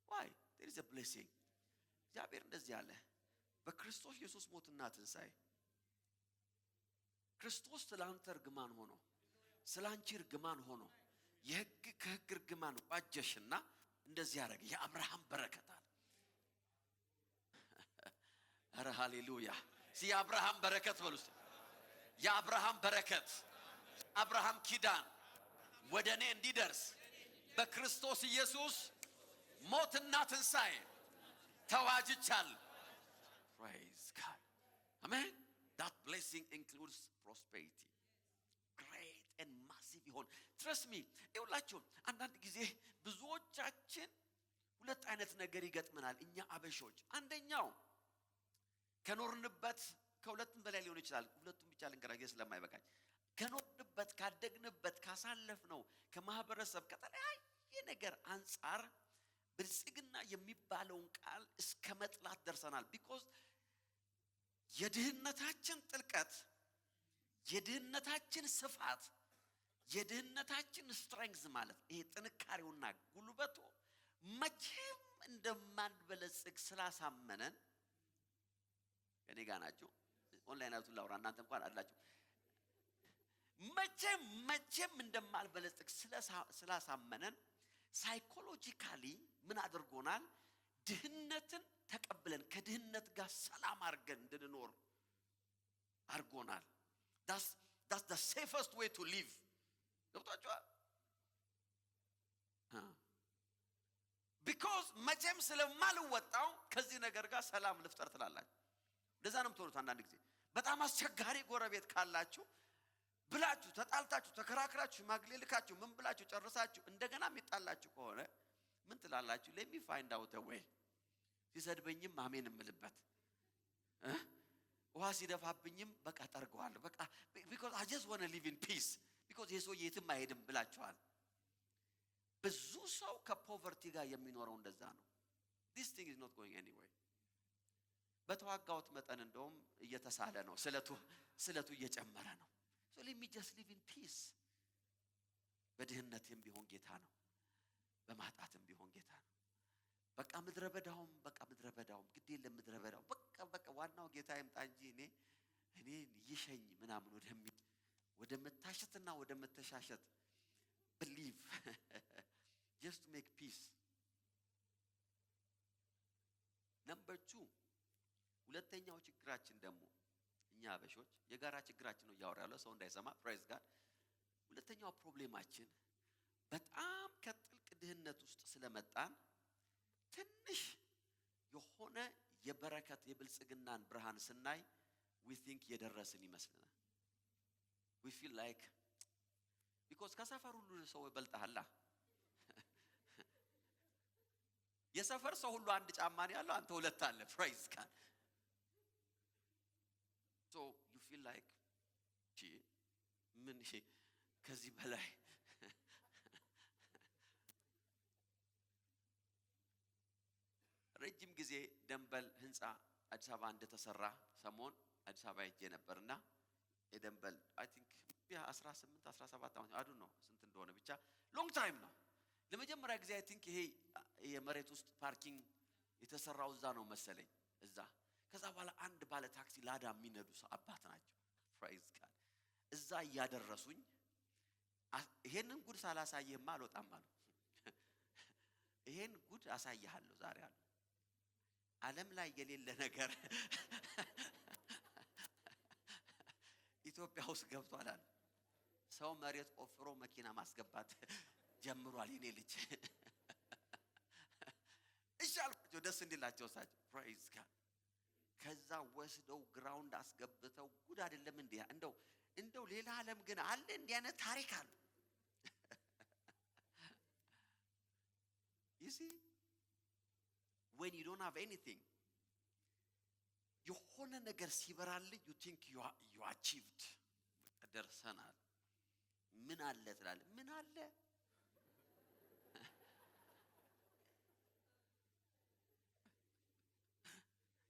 why there is a blessing እግዚአብሔር እንደዚህ አለ በክርስቶስ ኢየሱስ ሞትና ትንሣኤ ክርስቶስ ስላንተ እርግማን ሆኖ ስላንቺ እርግማን ሆኖ የሕግ ከሕግ እርግማን ዋጀሽና እንደዚህ ያደረገ የአብርሃም በረከት አለ። ኧረ ሃሌሉያ! የአብርሃም በረከት በሉስ። የአብርሃም በረከት አብርሃም ኪዳን ወደ እኔ እንዲደርስ በክርስቶስ ኢየሱስ ሞትና ትንሣኤ ተዋጅቻለሁ። praise God, amen. that blessing includes prosperity, great and massive ይሆን trust me ይውላችሁ አንዳንድ ጊዜ ብዙዎቻችን ሁለት አይነት ነገር ይገጥመናል እኛ አበሾች። አንደኛው ከኖርንበት ከሁለቱም በላይ ሊሆን ይችላል ሁለቱም ብቻ ልንገራችሁ ስለማይበቃኝ ከኖርንበት ካደግንበት ካሳለፍነው ከማህበረሰብ ከተለያየ ነገር አንፃር ብልጽግና የሚባለውን ቃል እስከ መጥላት ደርሰናል። because የድህነታችን ጥልቀት የድህነታችን ስፋት የድህነታችን ስትሬንግዝ ማለት ይሄ ጥንካሬውና ጉልበቱ መቼም እንደማንበለጽግ ስላሳመነን እኔ ጋር ናችሁ ኦንላይን አውቱ ላውራ እናንተ እንኳን አላችሁ መቼም እንደማልበለጽግ ስላሳመነን ሳይኮሎጂካሊ ምን አድርጎናል ድህነትን ተቀብለን ከድህነት ጋር ሰላም አድርገን እንድንኖር አድርጎናል። that's the safest way to live ገብታችኋል? because መቼም ስለማልወጣው ከዚህ ነገር ጋር ሰላም ልፍጠር ትላላችሁ። ለዛ ነው የምትሆኑት። አንዳንድ ጊዜ በጣም አስቸጋሪ ጎረቤት ካላችሁ ብላችሁ ተጣልታችሁ ተከራክራችሁ ሽማግሌ ልካችሁ ምን ብላችሁ ጨርሳችሁ እንደገና የሚጣላችሁ ከሆነ ምን ትላላችሁ? let me find out a way ሲሰድበኝም አሜን እምልበት ውሃ ሲደፋብኝም በቃ ጠርገዋለሁ በቃ because I just want to live in peace because የሰው የትም አይሄድም ብላችኋል። ብዙ ሰው ከፖቨርቲ ጋር የሚኖረው እንደዛ ነው። this thing is not going anywhere በተዋጋውት መጠን እንደውም እየተሳለ ነው ስለቱ እየጨመረ ነው። so let me just live in peace በድህነትም ቢሆን ጌታ ነው በማጣትም ቢሆን ጌታ ነው። በቃ ምድረበዳውም ግድ የለም ምድረበዳው በቃ ዋናው ጌታ ይምጣ እንጂ እኔ ይሸኝ ምናምን ወደ መታሸትና ወደ መተሻሸት believe just to make peace. number 2 ሁለተኛው ችግራችን ደግሞ እኛ አበሾች የጋራ ችግራችን ነው ያወራለው ሰው እንዳይሰማ praise God። ሁለተኛው ፕሮብሌማችን በጣም ከጥልቅ ድህነት ውስጥ ስለመጣን ትንሽ የሆነ የበረከት የብልጽግናን ብርሃን ስናይ we think የደረስን ይመስልናል። we feel like because ከሰፈር ሁሉ ሰው ይበልጣላ የሰፈር ሰው ሁሉ አንድ ጫማ ነው ያለው አንተ ሁለት አለ praise God። so you feel like ምን ከዚህ በላይ ረጅም ጊዜ ደንበል ህንጻ አዲስ አበባ እንደተሰራ ሰሞን አዲስ አበባ ሄጄ ነበርና የደንበል I think 18 17 አመት አዱ ነው ስንት እንደሆነ ብቻ ሎንግ ታይም ነው። ለመጀመሪያ ጊዜ I think ይሄ የመሬት ውስጥ ፓርኪንግ የተሰራው እዛ ነው መሰለኝ እዛ። ከዛ በኋላ አንድ ባለ ታክሲ ላዳ የሚነዱ ሰው አባት ናቸው praise God። እዛ ያደረሱኝ ይሄንን ጉድ ሳላሳየህማ አልወጣም አሉ። ይሄን ጉድ አሳያለሁ ዛሬ አሉ። ዓለም ላይ የሌለ ነገር ኢትዮጵያ ውስጥ ገብቷል አሉ። ሰው መሬት ቆፍሮ መኪና ማስገባት ጀምሯል የኔ ልጅ። እሺ አልኳቸው ደስ እንዲላቸው ሳቸው praise God። ከዛ ወስደው ግራውንድ አስገብተው ጉድ አይደለም እንዴ እንደው ሌላ ዓለም ግን አለ እንዲህ አይነት ታሪክ አለ። you see when you don't have anything የሆነ ነገር ሲበራልህ you think you achieved ደርሰናል። ምን አለ ትላለህ ምን አለ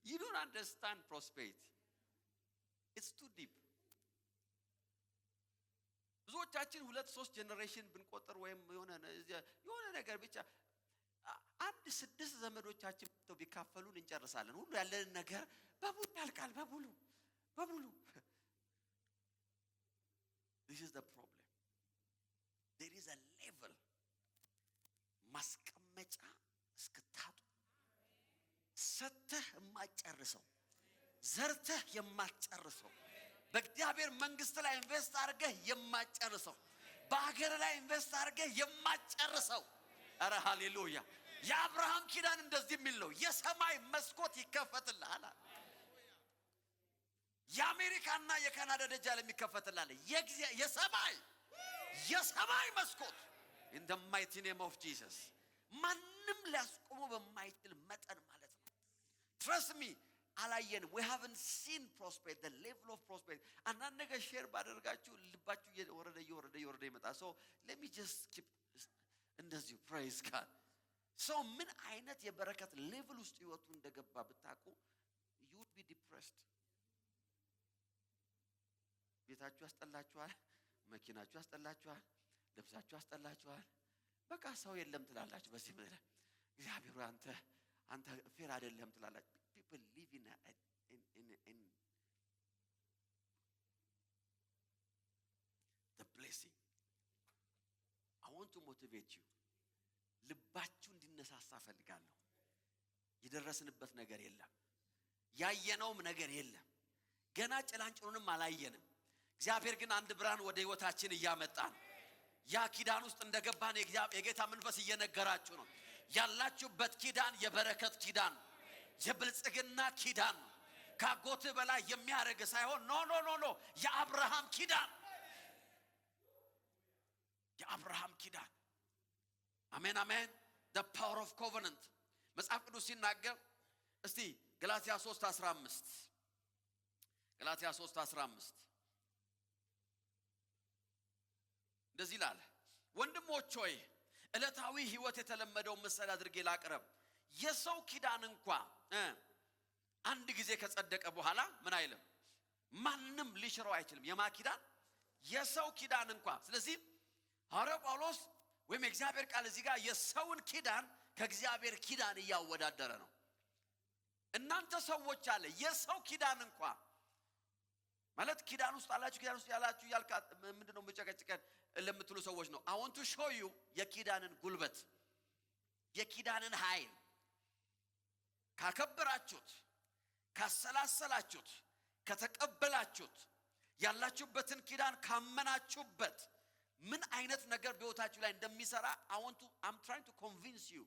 You don't understand prosperity. It's too deep. ብዙዎቻችን 2-3 ጀነሬሽን ብንቆጥር ወይም የሆነ ነገር ብቻ አንድ 6 ዘመዶቻችን ቢካፈሉን እንጨርሳለን። ሁሉ ያለን ነገር በሙሉ ያልቃል። በሙሉ This is the problem. There is a level ማስቀመጫ እስክታጡ ሰተህ የማትጨርሰው ዘርተህ የማትጨርሰው በእግዚአብሔር መንግስት ላይ ኢንቨስት አድርገህ የማትጨርሰው በአገር ላይ ኢንቨስት አድርገህ የማትጨርሰው አረ ሃሌሉያ የአብርሃም ኪዳን እንደዚህ የሚል ነው የሰማይ መስኮት ይከፈትልሃል የአሜሪካና የካናዳ ደጃል የሚከፈትልሃል የሰማይ መስኮት in the mighty name of Jesus ማንም ሊያስቆመው በማይችል መጠን ማለት ነው trust me አላየን we haven't seen prosperity the level of prosperity አንዳንድ ነገር ሼር ባደርጋችሁ ልባችሁ እየወረደ ይመጣ so let me just keep እንደዚህ praise God so ምን አይነት የበረከት ሌቭል ውስጥ ይወጡ እንደገባ ብታቁ you would be depressed ቤታችሁ ያስጠላችኋል መኪናችሁ ያስጠላችኋል ልብሳችሁ ያስጠላችኋል በቃ ሰው የለም ትላላችሁ በዚህ ምድር እግዚአብሔር አንተ ፌር አይደለም ትላላችሁ people live in the blessing I want to motivate you ልባችሁ እንዲነሳሳ ፈልጋለሁ የደረስንበት ነገር የለም ያየነውም ነገር የለም ገና ጭላንጭሉንም አላየንም እግዚአብሔር ግን አንድ ብርሃን ወደ ህይወታችን እያመጣ ነው ያ ኪዳን ውስጥ እንደገባን የጌታ መንፈስ እየነገራችሁ ነው ያላችሁበት ኪዳን የበረከት ኪዳን የብልጽግና ኪዳን ካጎት በላይ የሚያረግ ሳይሆን ኖ የአብርሃም ኪዳን አሜን the power of covenant መጽሐፍ ቅዱስ ሲናገር እስቲ ገላትያ 3:15 እንደዚህ ይላል ወንድሞች ሆይ ዕለታዊ ህይወት የተለመደው ምሳሌ አድርጌ ላቅርብ የሰው ኪዳን እንኳን አንድ ጊዜ ከጸደቀ በኋላ ምን አይልም ማንም ሊሽረው አይችልም የማኪዳን የሰው ኪዳን እንኳን ስለዚህ ሐዋርያው ጳውሎስ ወይም እግዚአብሔር ቃል እዚህ ጋር የሰውን ኪዳን ከእግዚአብሔር ኪዳን እያወዳደረ ነው እናንተ ሰዎች አለ የሰው ኪዳን እንኳን ማለት ኪዳን ውስጥ ያላችሁ ያልካት ምንድነው መጨቀጨቀን ለምትሉ ሰዎች ነው I want to show you የኪዳንን ጉልበት የኪዳንን ኃይል ካከበራችሁት ካሰላሰላችሁት ከተቀበላችሁት ያላችሁበትን ኪዳን ካመናችሁበት ምን አይነት ነገር በህይወታችሁ ላይ እንደሚሰራ I'm trying to convince you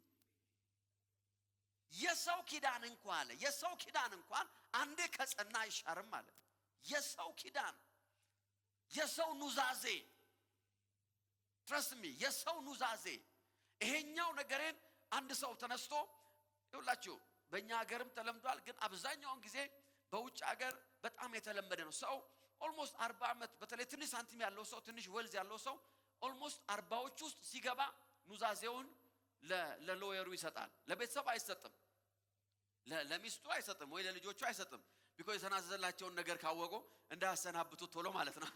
የሰው ኪዳን እንኳን አንዴ ከጸና አይሻርም ማለት የሰው ኪዳን የሰው ኑዛዜ trust me የሰው ኑዛዜ ይሄኛው ነገርን አንድ ሰው ተነስቶ ይውላችሁ በእኛ ሀገርም ተለምዷል ግን አብዛኛውን ጊዜ በውጭ ሀገር በጣም የተለመደ ነው ሰው almost 40 ዓመት በተለይ ትንሽ ሳንቲም ያለው ሰው ትንሽ ወልዝ ያለው ሰው almost 40ዎች ውስጥ ሲገባ ኑዛዜውን ለሎየሩ ይሰጣል ለቤተሰብ አይሰጥም ለሚስቱ አይሰጥም ወይ ለልጆቹ አይሰጥም because የተናዘዘላቸውን ነገር ካወቁ እንዳያሰናብቱ ቶሎ ማለት ነው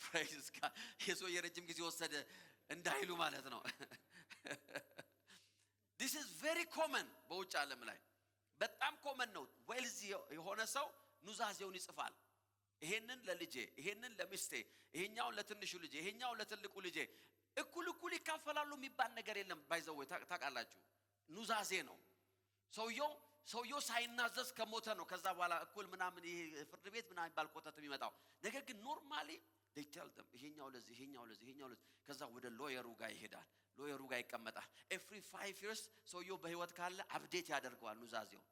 praise God የሰው የረጅም ጊዜ ወሰደ እንዳይሉ ማለት ነው this is very common በውጭ ዓለም ላይ በጣም ኮመን ነው ዌልዚ የሆነ ሰው ኑዛዜውን ይጽፋል ይሄንን ለልጄ ይሄንን ለሚስቴ ይሄኛውን ለትንሹ ልጄ ይሄኛውን ለትልቁ ልጄ እኩል ይካፈላሉ የሚባል ነገር የለም ባይዘው ታውቃላችሁ ኑዛዜ ነው ሰውየው ሳይናዘዝ ከሞተ ነው ከዛ በኋላ እኩል ምናምን ይሄ ፍርድ ቤት ምናምን ይባል ቆጠት የሚመጣው ነገር ግን ኖርማሊ they tell them ይሄኛው ለዚህ ከዛ ወደ ሎየሩ ጋር ይሄዳል ሎየሩ ጋር ይቀመጣል every 5 years ሰውየው በህይወት ካለ አፕዴት ያደርገዋል ኑዛዜው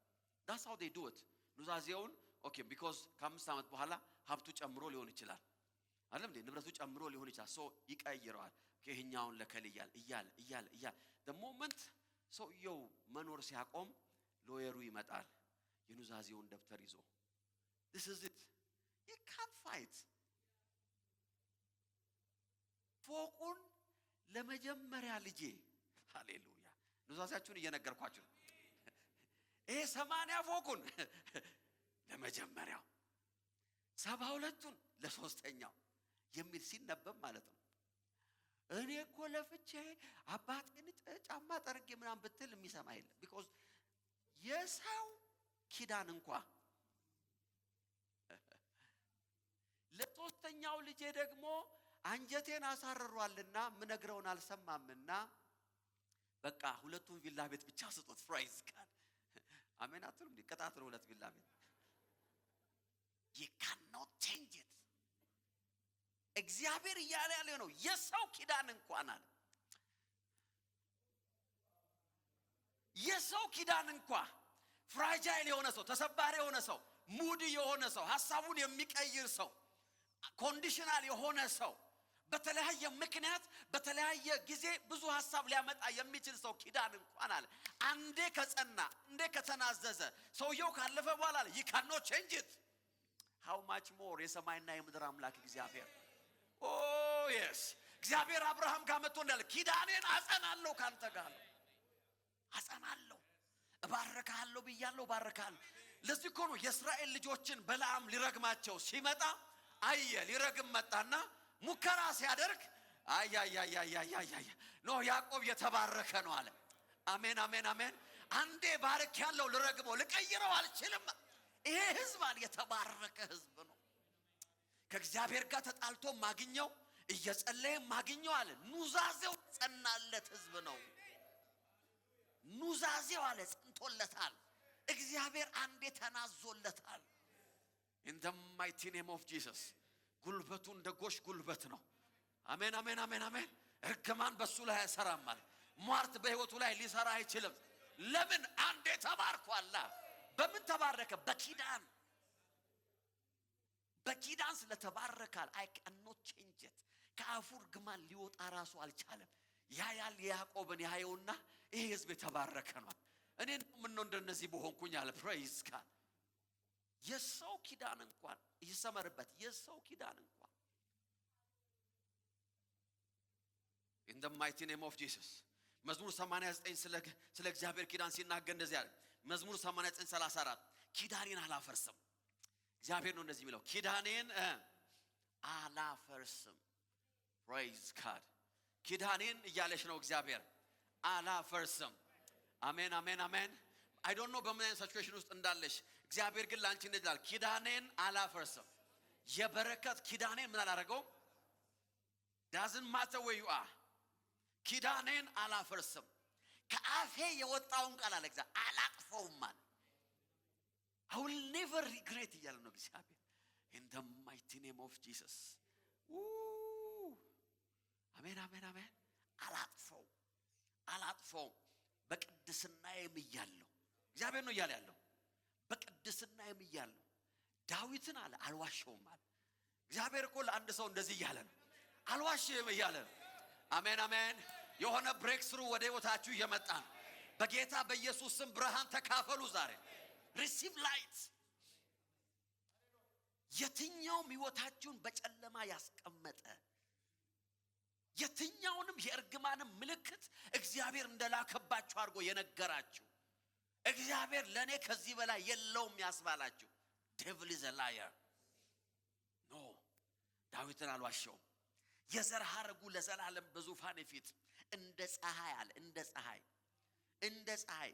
that's how they do it ኑዛዜውን okay because ከ5 ዓመት በኋላ ሀብቱ ጨምሮ ሊሆን ይችላል አይደል እንዴ ንብረቱ ጨምሮ ሊሆን ይችላል so ይቀይረዋል ከይሄኛውን ለከልያል እያለ the moment ሰውየው መኖር ሲያቆም ሎየሩ ይመጣል የኑዛዜውን ደብተር ይዞ this is it you can't fight ፎቁን ለመጀመሪያ ልጄ ሃሌሉያ ኑዛዜያችሁን እየነገርኳችሁ ይሄ 80 ፎቁን ለመጀመሪያው 72ቱን ለሶስተኛው የሚል ሲነበብ ማለት ነው። እኔ እኮ ለፍቼ አባቴን ጫማ ጠርጌ ምናምን ብትል የሚሰማ የለም። ቢኮዝ የሰው ኪዳን እንኳን ለሶስተኛው ልጄ ደግሞ አንጀቴን አሳርሯልና ምነግረውን አልሰማምና በቃ ሁለቱን ቪላ ቤት ብቻ ስጡት። ፍራይዝ ጋር አሜን አትሉም? ቅጣት ነው ሁለት ቪላ ቤት። you cannot change it። እግዚአብሔር እያለ ያለው ነው የሰው ኪዳን እንኳን አለ የሰው ኪዳን እንኳን ፍራጃይል የሆነ ሰው፣ ተሰባሪ የሆነ ሰው፣ ሙዲ የሆነ ሰው፣ ሐሳቡን የሚቀይር ሰው፣ ኮንዲሽናል የሆነ ሰው፣ በተለያየ ምክንያት በተለያየ ጊዜ ብዙ ሐሳብ ሊያመጣ የሚችል ሰው ኪዳን እንኳን አለ አንዴ ከጸና አንዴ ከተናዘዘ ሰውየው ካለፈ በኋላ አለ you cannot change it። how much more የሰማይና የምድር አምላክ እግዚአብሔር oh yes እግዚአብሔር አብርሃም ጋር መጥቶ እንዳለ ኪዳኔን አጸናለሁ ካንተ ጋር አጸናለሁ እባርካለሁ ብያለሁ ባርካለሁ። ለዚህ እኮ ነው የእስራኤል ልጆችን በለዓም ሊረግማቸው ሲመጣ አየ ሊረግም መጣና ሙከራ ሲያደርግ አይ ኖ ያዕቆብ የተባረከ ነው አለ። አሜን አሜን አሜን። አንዴ ባርክ ያለው ልረግመው ልቀይረው አልችልም። ይሄ ህዝብ አለ የተባረከ ህዝብ ነው። ከእግዚአብሔር ጋር ተጣልቶ ማግኘው እየጸለየ ማግኘው አለ ኑዛዜው ጸናለት ህዝብ ነው። ኑዛዜው አለ ጸንቶለታል። እግዚአብሔር አንዴ ተናዞለታል። in the mighty name of Jesus ጉልበቱ እንደ ጎሽ ጉልበት ነው። አሜን አሜን አሜን አሜን። እርግማን በሱ ላይ አይሰራም ማለት ሟርት በህይወቱ ላይ ሊሰራ አይችልም። ለምን? አንዴ ተባርኳላ። በምን ተባረከ? በኪዳን በኪዳን ስለተባረካል። I cannot change it። ከአፉ እርግማን ሊወጣ ራሱ አልቻለም። ያያል ያዕቆብን ያየውና ይሄ ህዝብ የተባረከ ነው። እኔ ምን ነው እንደነዚህ በሆንኩኝ አለ። ፕሬይዝ ጋድ። የሰው ኪዳን እንኳን ይሰመርበት። የሰው ኪዳን እንኳን in the mighty name of Jesus መዝሙር 89 ስለ እግዚአብሔር ኪዳን ሲናገር እንደዚህ አለ። መዝሙር 89:34 ኪዳኔን አላፈርስም። እግዚአብሔር ነው እንደዚህ የሚለው ኪዳኔን አላፈርስም። ፕሬይዝ ጋድ። ኪዳኔን እያለሽ ነው እግዚአብሔር አላፈርስም። አሜን አሜን አሜን። አይ ዶንት ኖ በምን አይነት ሲቹዌሽን ውስጥ እንዳለሽ እግዚአብሔር ግን ላንቺ እንደዚህ ይላል ኪዳኔን አላፈርስም። የበረከት ኪዳኔን ምን አላደረገውም? doesn't matter where you are ኪዳኔን አላፈርስም። ከአፌ የወጣውን ቃል አለ እግዚአብሔር አላጥፈውም ማለት I will never regret እያለ ነው እግዚአብሔር in the mighty name of Jesus አሜን አሜን አሜን። አላጥፈው በቅድስናዬም እያለሁ እግዚአብሔር ነው እያለ ያለው በቅድስናዬም እያለሁ ዳዊትን አለ አልዋሸውም አለ። እግዚአብሔር እኮ ለአንድ ሰው እንደዚህ እያለ ነው አልዋሽም እያለ ነው። አሜን አሜን። የሆነ ብሬክ ስሩ ወደ ህይወታችሁ እየመጣ ነው። በጌታ በኢየሱስ ስም ብርሃን ተካፈሉ ዛሬ። ሪሲቭ ላይት። የትኛውም ህይወታችሁን በጨለማ ያስቀመጠ የትኛውንም የእርግማንም ምልክት እግዚአብሔር እንደላከባችሁ አድርጎ የነገራችሁ እግዚአብሔር ለኔ ከዚህ በላይ የለውም ያስባላችሁ devil is a liar። ኖ ዳዊትን አልዋሸውም። የዘር ሐረጉ ለዘላለም በዙፋኔ ፊት እንደ ፀሐይ አለ እንደ ፀሐይ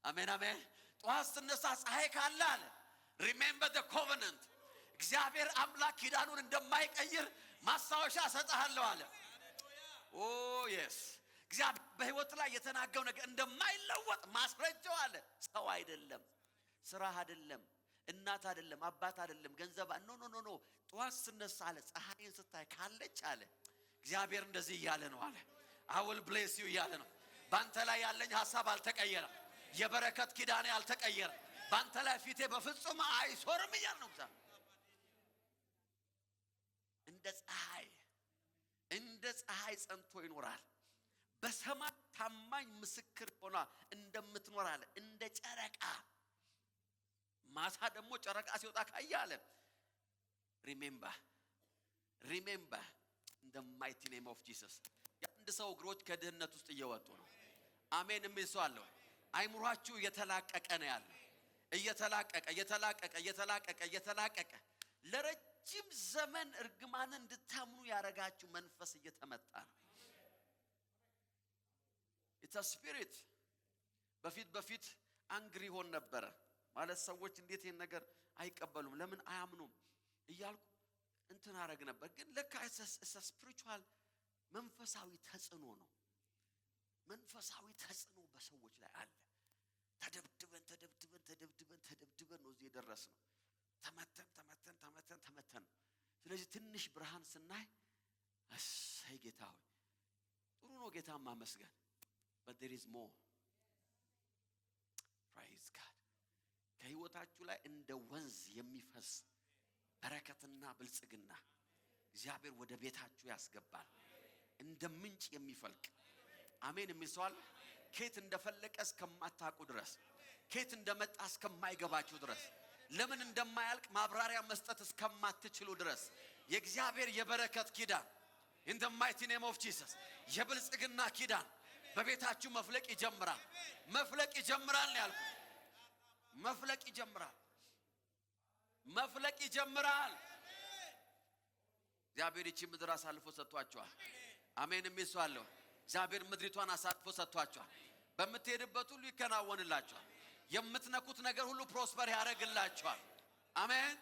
አሜን አሜን። ጠዋት ስነሳ ፀሐይ ካለ አለ remember the covenant እግዚአብሔር አምላክ ኪዳኑን እንደማይቀይር ማስታወሻ ሰጣለሁ አለ። ኦ የስ እግዚአብሔር በህይወት ላይ የተናገረው ነገር እንደማይለወጥ ማስረጃው አለ። ሰው አይደለም፣ ስራ አይደለም፣ እናት አይደለም፣ አባት አይደለም፣ ገንዘብ ኖ ጠዋት ስነሳ አለ ፀሐይን ስታይ ካለች አለ እግዚአብሔር እንደዚህ እያለ ነው አለ I will bless you እያለ ነው። ባንተ ላይ ያለኝ ሐሳብ አልተቀየረም። የበረከት ኪዳኔ አልተቀየረም። ባንተ ላይ ፊቴ በፍጹም አይሶርም እያለ ነው እግዚአብሔር። እንደ ፀሐይ ጸንቶ ይኖራል። በሰማይ ታማኝ ምስክር ሆና እንደምትኖር አለ እንደ ጨረቃ። ማታ ደግሞ ጨረቃ ሲወጣ ካያለ remember in the mighty name of Jesus። የአንድ ሰው እግሮች ከድህነት ውስጥ እየወጡ ነው። አሜን የሚል ሰው አለ። አይምሯችሁ እየተላቀቀ ነው ያለው። እየተላቀቀ ለረጅም ዘመን እርግማንን እንድታምኑ ያረጋችሁ መንፈስ እየተመጣ ነው። it's a spirit። በፊት አንግሪ ሆን ነበር ማለት ሰዎች እንዴት ይሄን ነገር አይቀበሉም ለምን አያምኑም እያልኩ እንትን አረግ ነበር። ግን ለካ it's a spiritual መንፈሳዊ ተጽዕኖ ነው። መንፈሳዊ ተጽዕኖ በሰዎች ላይ አለ። ተደብድበን ነው እዚህ የደረስነው። ተመተን። ስለዚህ ትንሽ ብርሃን ስናይ እሰይ ጌታ ሆይ ጥሩ ነው ጌታን ማመስገን። but there is more። praise God። ከህይወታችሁ ላይ እንደ ወንዝ የሚፈስ በረከትና ብልጽግና እግዚአብሔር ወደ ቤታችሁ ያስገባል። እንደ ምንጭ የሚፈልቅ አሜን የሚል ሰው አለ? ከየት እንደፈለቀ እስከማታውቁ ድረስ፣ ከየት እንደመጣ እስከማይገባችሁ ድረስ፣ ለምን እንደማያልቅ ማብራሪያ መስጠት እስከማትችሉ ድረስ የእግዚአብሔር የበረከት ኪዳን in the mighty name of Jesus የብልጽግና ኪዳን በቤታችሁ መፍለቅ ይጀምራል። መፍለቅ ይጀምራል ነው ያልኩት። መፍለቅ ይጀምራል። እግዚአብሔር ይህች ምድር አሳልፎ ሰጥቷቸዋል። አሜን የሚል ሰው አለ? እግዚአብሔር ምድሪቷን አሳልፎ ሰጥቷቸዋል። በምትሄድበት ሁሉ ይከናወንላችኋል። የምትነኩት ነገር ሁሉ ፕሮስፐር ያደርግላችኋል። አሜን።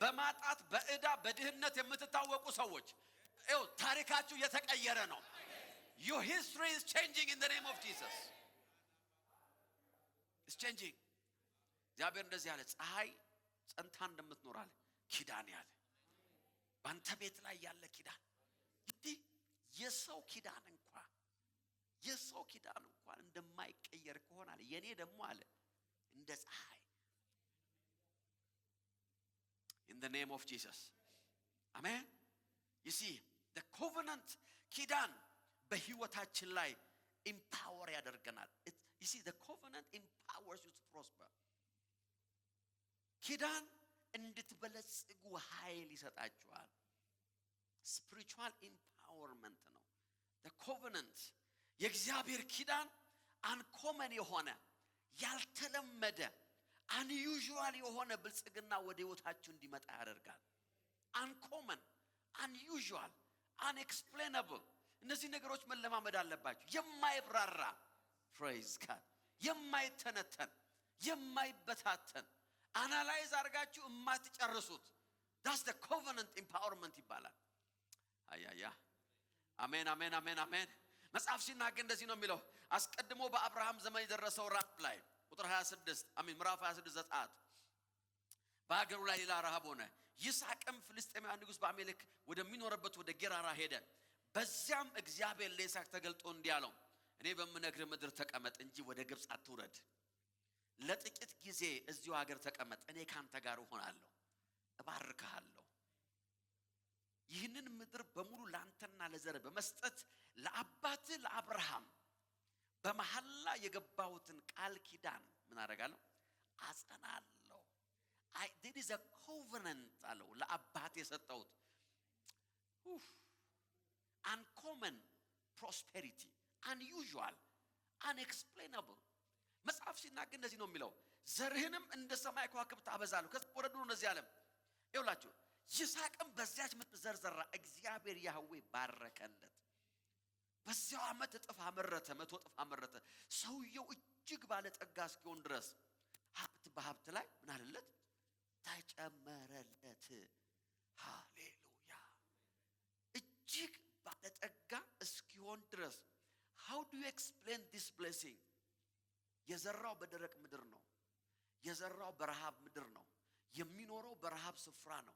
በማጣት በዕዳ በድህነት የምትታወቁ ሰዎች ታሪካችሁ የተቀየረ ነው። your history is changing in the name of Jesus። it's changing። እግዚአብሔር እንደዚህ ያለ ፀሐይ ጸንታ እንደምትኖር አለ ኪዳን ያለ ባንተ ቤት ላይ ያለ ኪዳን እንዲህ የሰው ኪዳን እንኳን እንደማይቀየር ከሆነ አለ የኔ ደግሞ አለ እንደ ፀሐይ in the name of Jesus። አሜን። you see the covenant ኪዳን በህይወታችን ላይ empower ያደርገናል። you see the covenant empowers you to prosper። ኪዳን እንድትበለጽጉ ኃይል ይሰጣችኋል። spiritual empowerment ነው the covenant። የእግዚአብሔር ኪዳን አንኮመን የሆነ ያልተለመደ unusual የሆነ ብልጽግና ወደ ህይወታችሁ እንዲመጣ ያደርጋል። uncommon unusual unexplainable እነዚህ ነገሮች መለማመድ አለባችሁ። የማይብራራ praise God የማይተነተን የማይበታተን አናላይዝ አድርጋችሁ የማትጨርሱት that's the covenant empowerment ይባላል። አያያ አሜን። መጽሐፍ ሲናገር እንደዚህ ነው የሚለው አስቀድሞ በአብርሃም ዘመን የደረሰው ረሃብ ላይ ቁጥር 26 ምዕራፍ 26 ዘጸአት በአገሩ ላይ ሌላ ረሃብ ሆነ። ይስሐቅም ፍልስጤማውያን ንጉሥ በአሜሌክ ወደሚኖርበት ወደ ጌራራ ሄደ። በዚያም እግዚአብሔር ለይስሐቅ ተገልጦ እንዲህ አለው እኔ በምነግርህ ምድር ተቀመጥ እንጂ ወደ ግብፅ አትውረድ። ለጥቂት ጊዜ እዚሁ ሀገር ተቀመጥ፣ እኔ ካንተ ጋር እሆናለሁ፣ እባርክሃለሁ። ይህንን ምድር በሙሉ ላንተና ለዘር በመስጠት ለአባትህ ለአብርሃም በመሐላ የገባሁትን ቃል ኪዳን ምን አደርጋለሁ? አጸናለሁ። there is a covenant አለው ለአባቴ የሰጠሁት uncommon prosperity unusual unexplainable። መጽሐፍ ሲናገር እንደዚህ ነው የሚለው ዘርህንም እንደ ሰማይ ከዋክብት አበዛለሁ። ከዛ ወረዱ ነው እዚህ ዓለም ይውላችሁ። ይስሐቅም በዚያች ምድር ዘር ዘራ፣ እግዚአብሔር ያህዌ ባረከለት። በዚያው ዓመት እጥፍ አመረተ፣ 100 እጥፍ አመረተ። ሰውየው እጅግ ባለጠጋ እስኪሆን ድረስ ሀብት በሀብት ላይ ምን አለለት? ተጨመረለት። ሃሌሉያ። እጅግ ባለጠጋ እስኪሆን ድረስ how do you explain this blessing? የዘራው በደረቅ ምድር ነው። የዘራው በረሃብ ምድር ነው። የሚኖረው በረሃብ ስፍራ ነው።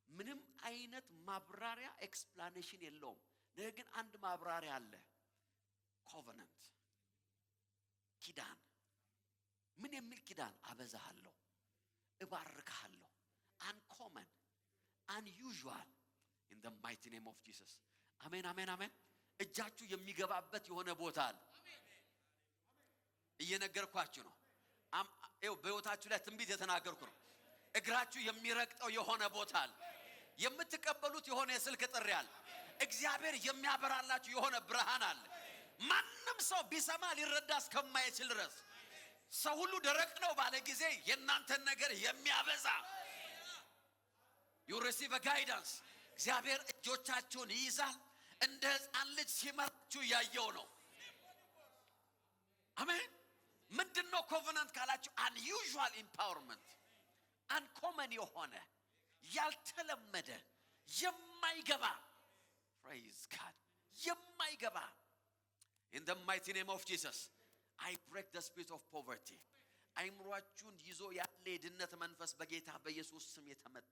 ምንም አይነት ማብራሪያ ኤክስፕላኔሽን የለውም። ነገር ግን አንድ ማብራሪያ አለ። ኮቨናንት ኪዳን። ምን የሚል ኪዳን? አበዛሃለሁ፣ እባርክሃለሁ። uncommon unusual in the mighty name of Jesus። አሜን አሜን አሜን። እጃችሁ የሚገባበት የሆነ ቦታ አለ። እየነገርኳችሁ ነው። በህይወታችሁ ላይ ትንቢት የተናገርኩ ነው። እግራችሁ የሚረግጠው የሆነ ቦታ አለ። የምትቀበሉት የሆነ የስልክ ጥሪ አለ። እግዚአብሔር የሚያበራላችሁ የሆነ ብርሃን አለ። ማንም ሰው ቢሰማ ሊረዳ እስከማይችል ድረስ ሰው ሁሉ ደረቅ ነው ባለ ጊዜ የእናንተን ነገር የሚያበዛ you receive a guidance እግዚአብሔር እጆቻችሁን ይይዛል እንደ ሕፃን ልጅ ሲመራችሁ ያየው ነው አሜን ምንድነው ኮቨናንት ካላችሁ unusual empowerment uncommon የሆነ ያልተለመደ የማይገባ praise God የማይገባ in the mighty name of Jesus I break the spirit of poverty አይምሯችሁን ይዞ ያለ የድነት መንፈስ በጌታ በኢየሱስ ስም የተመታ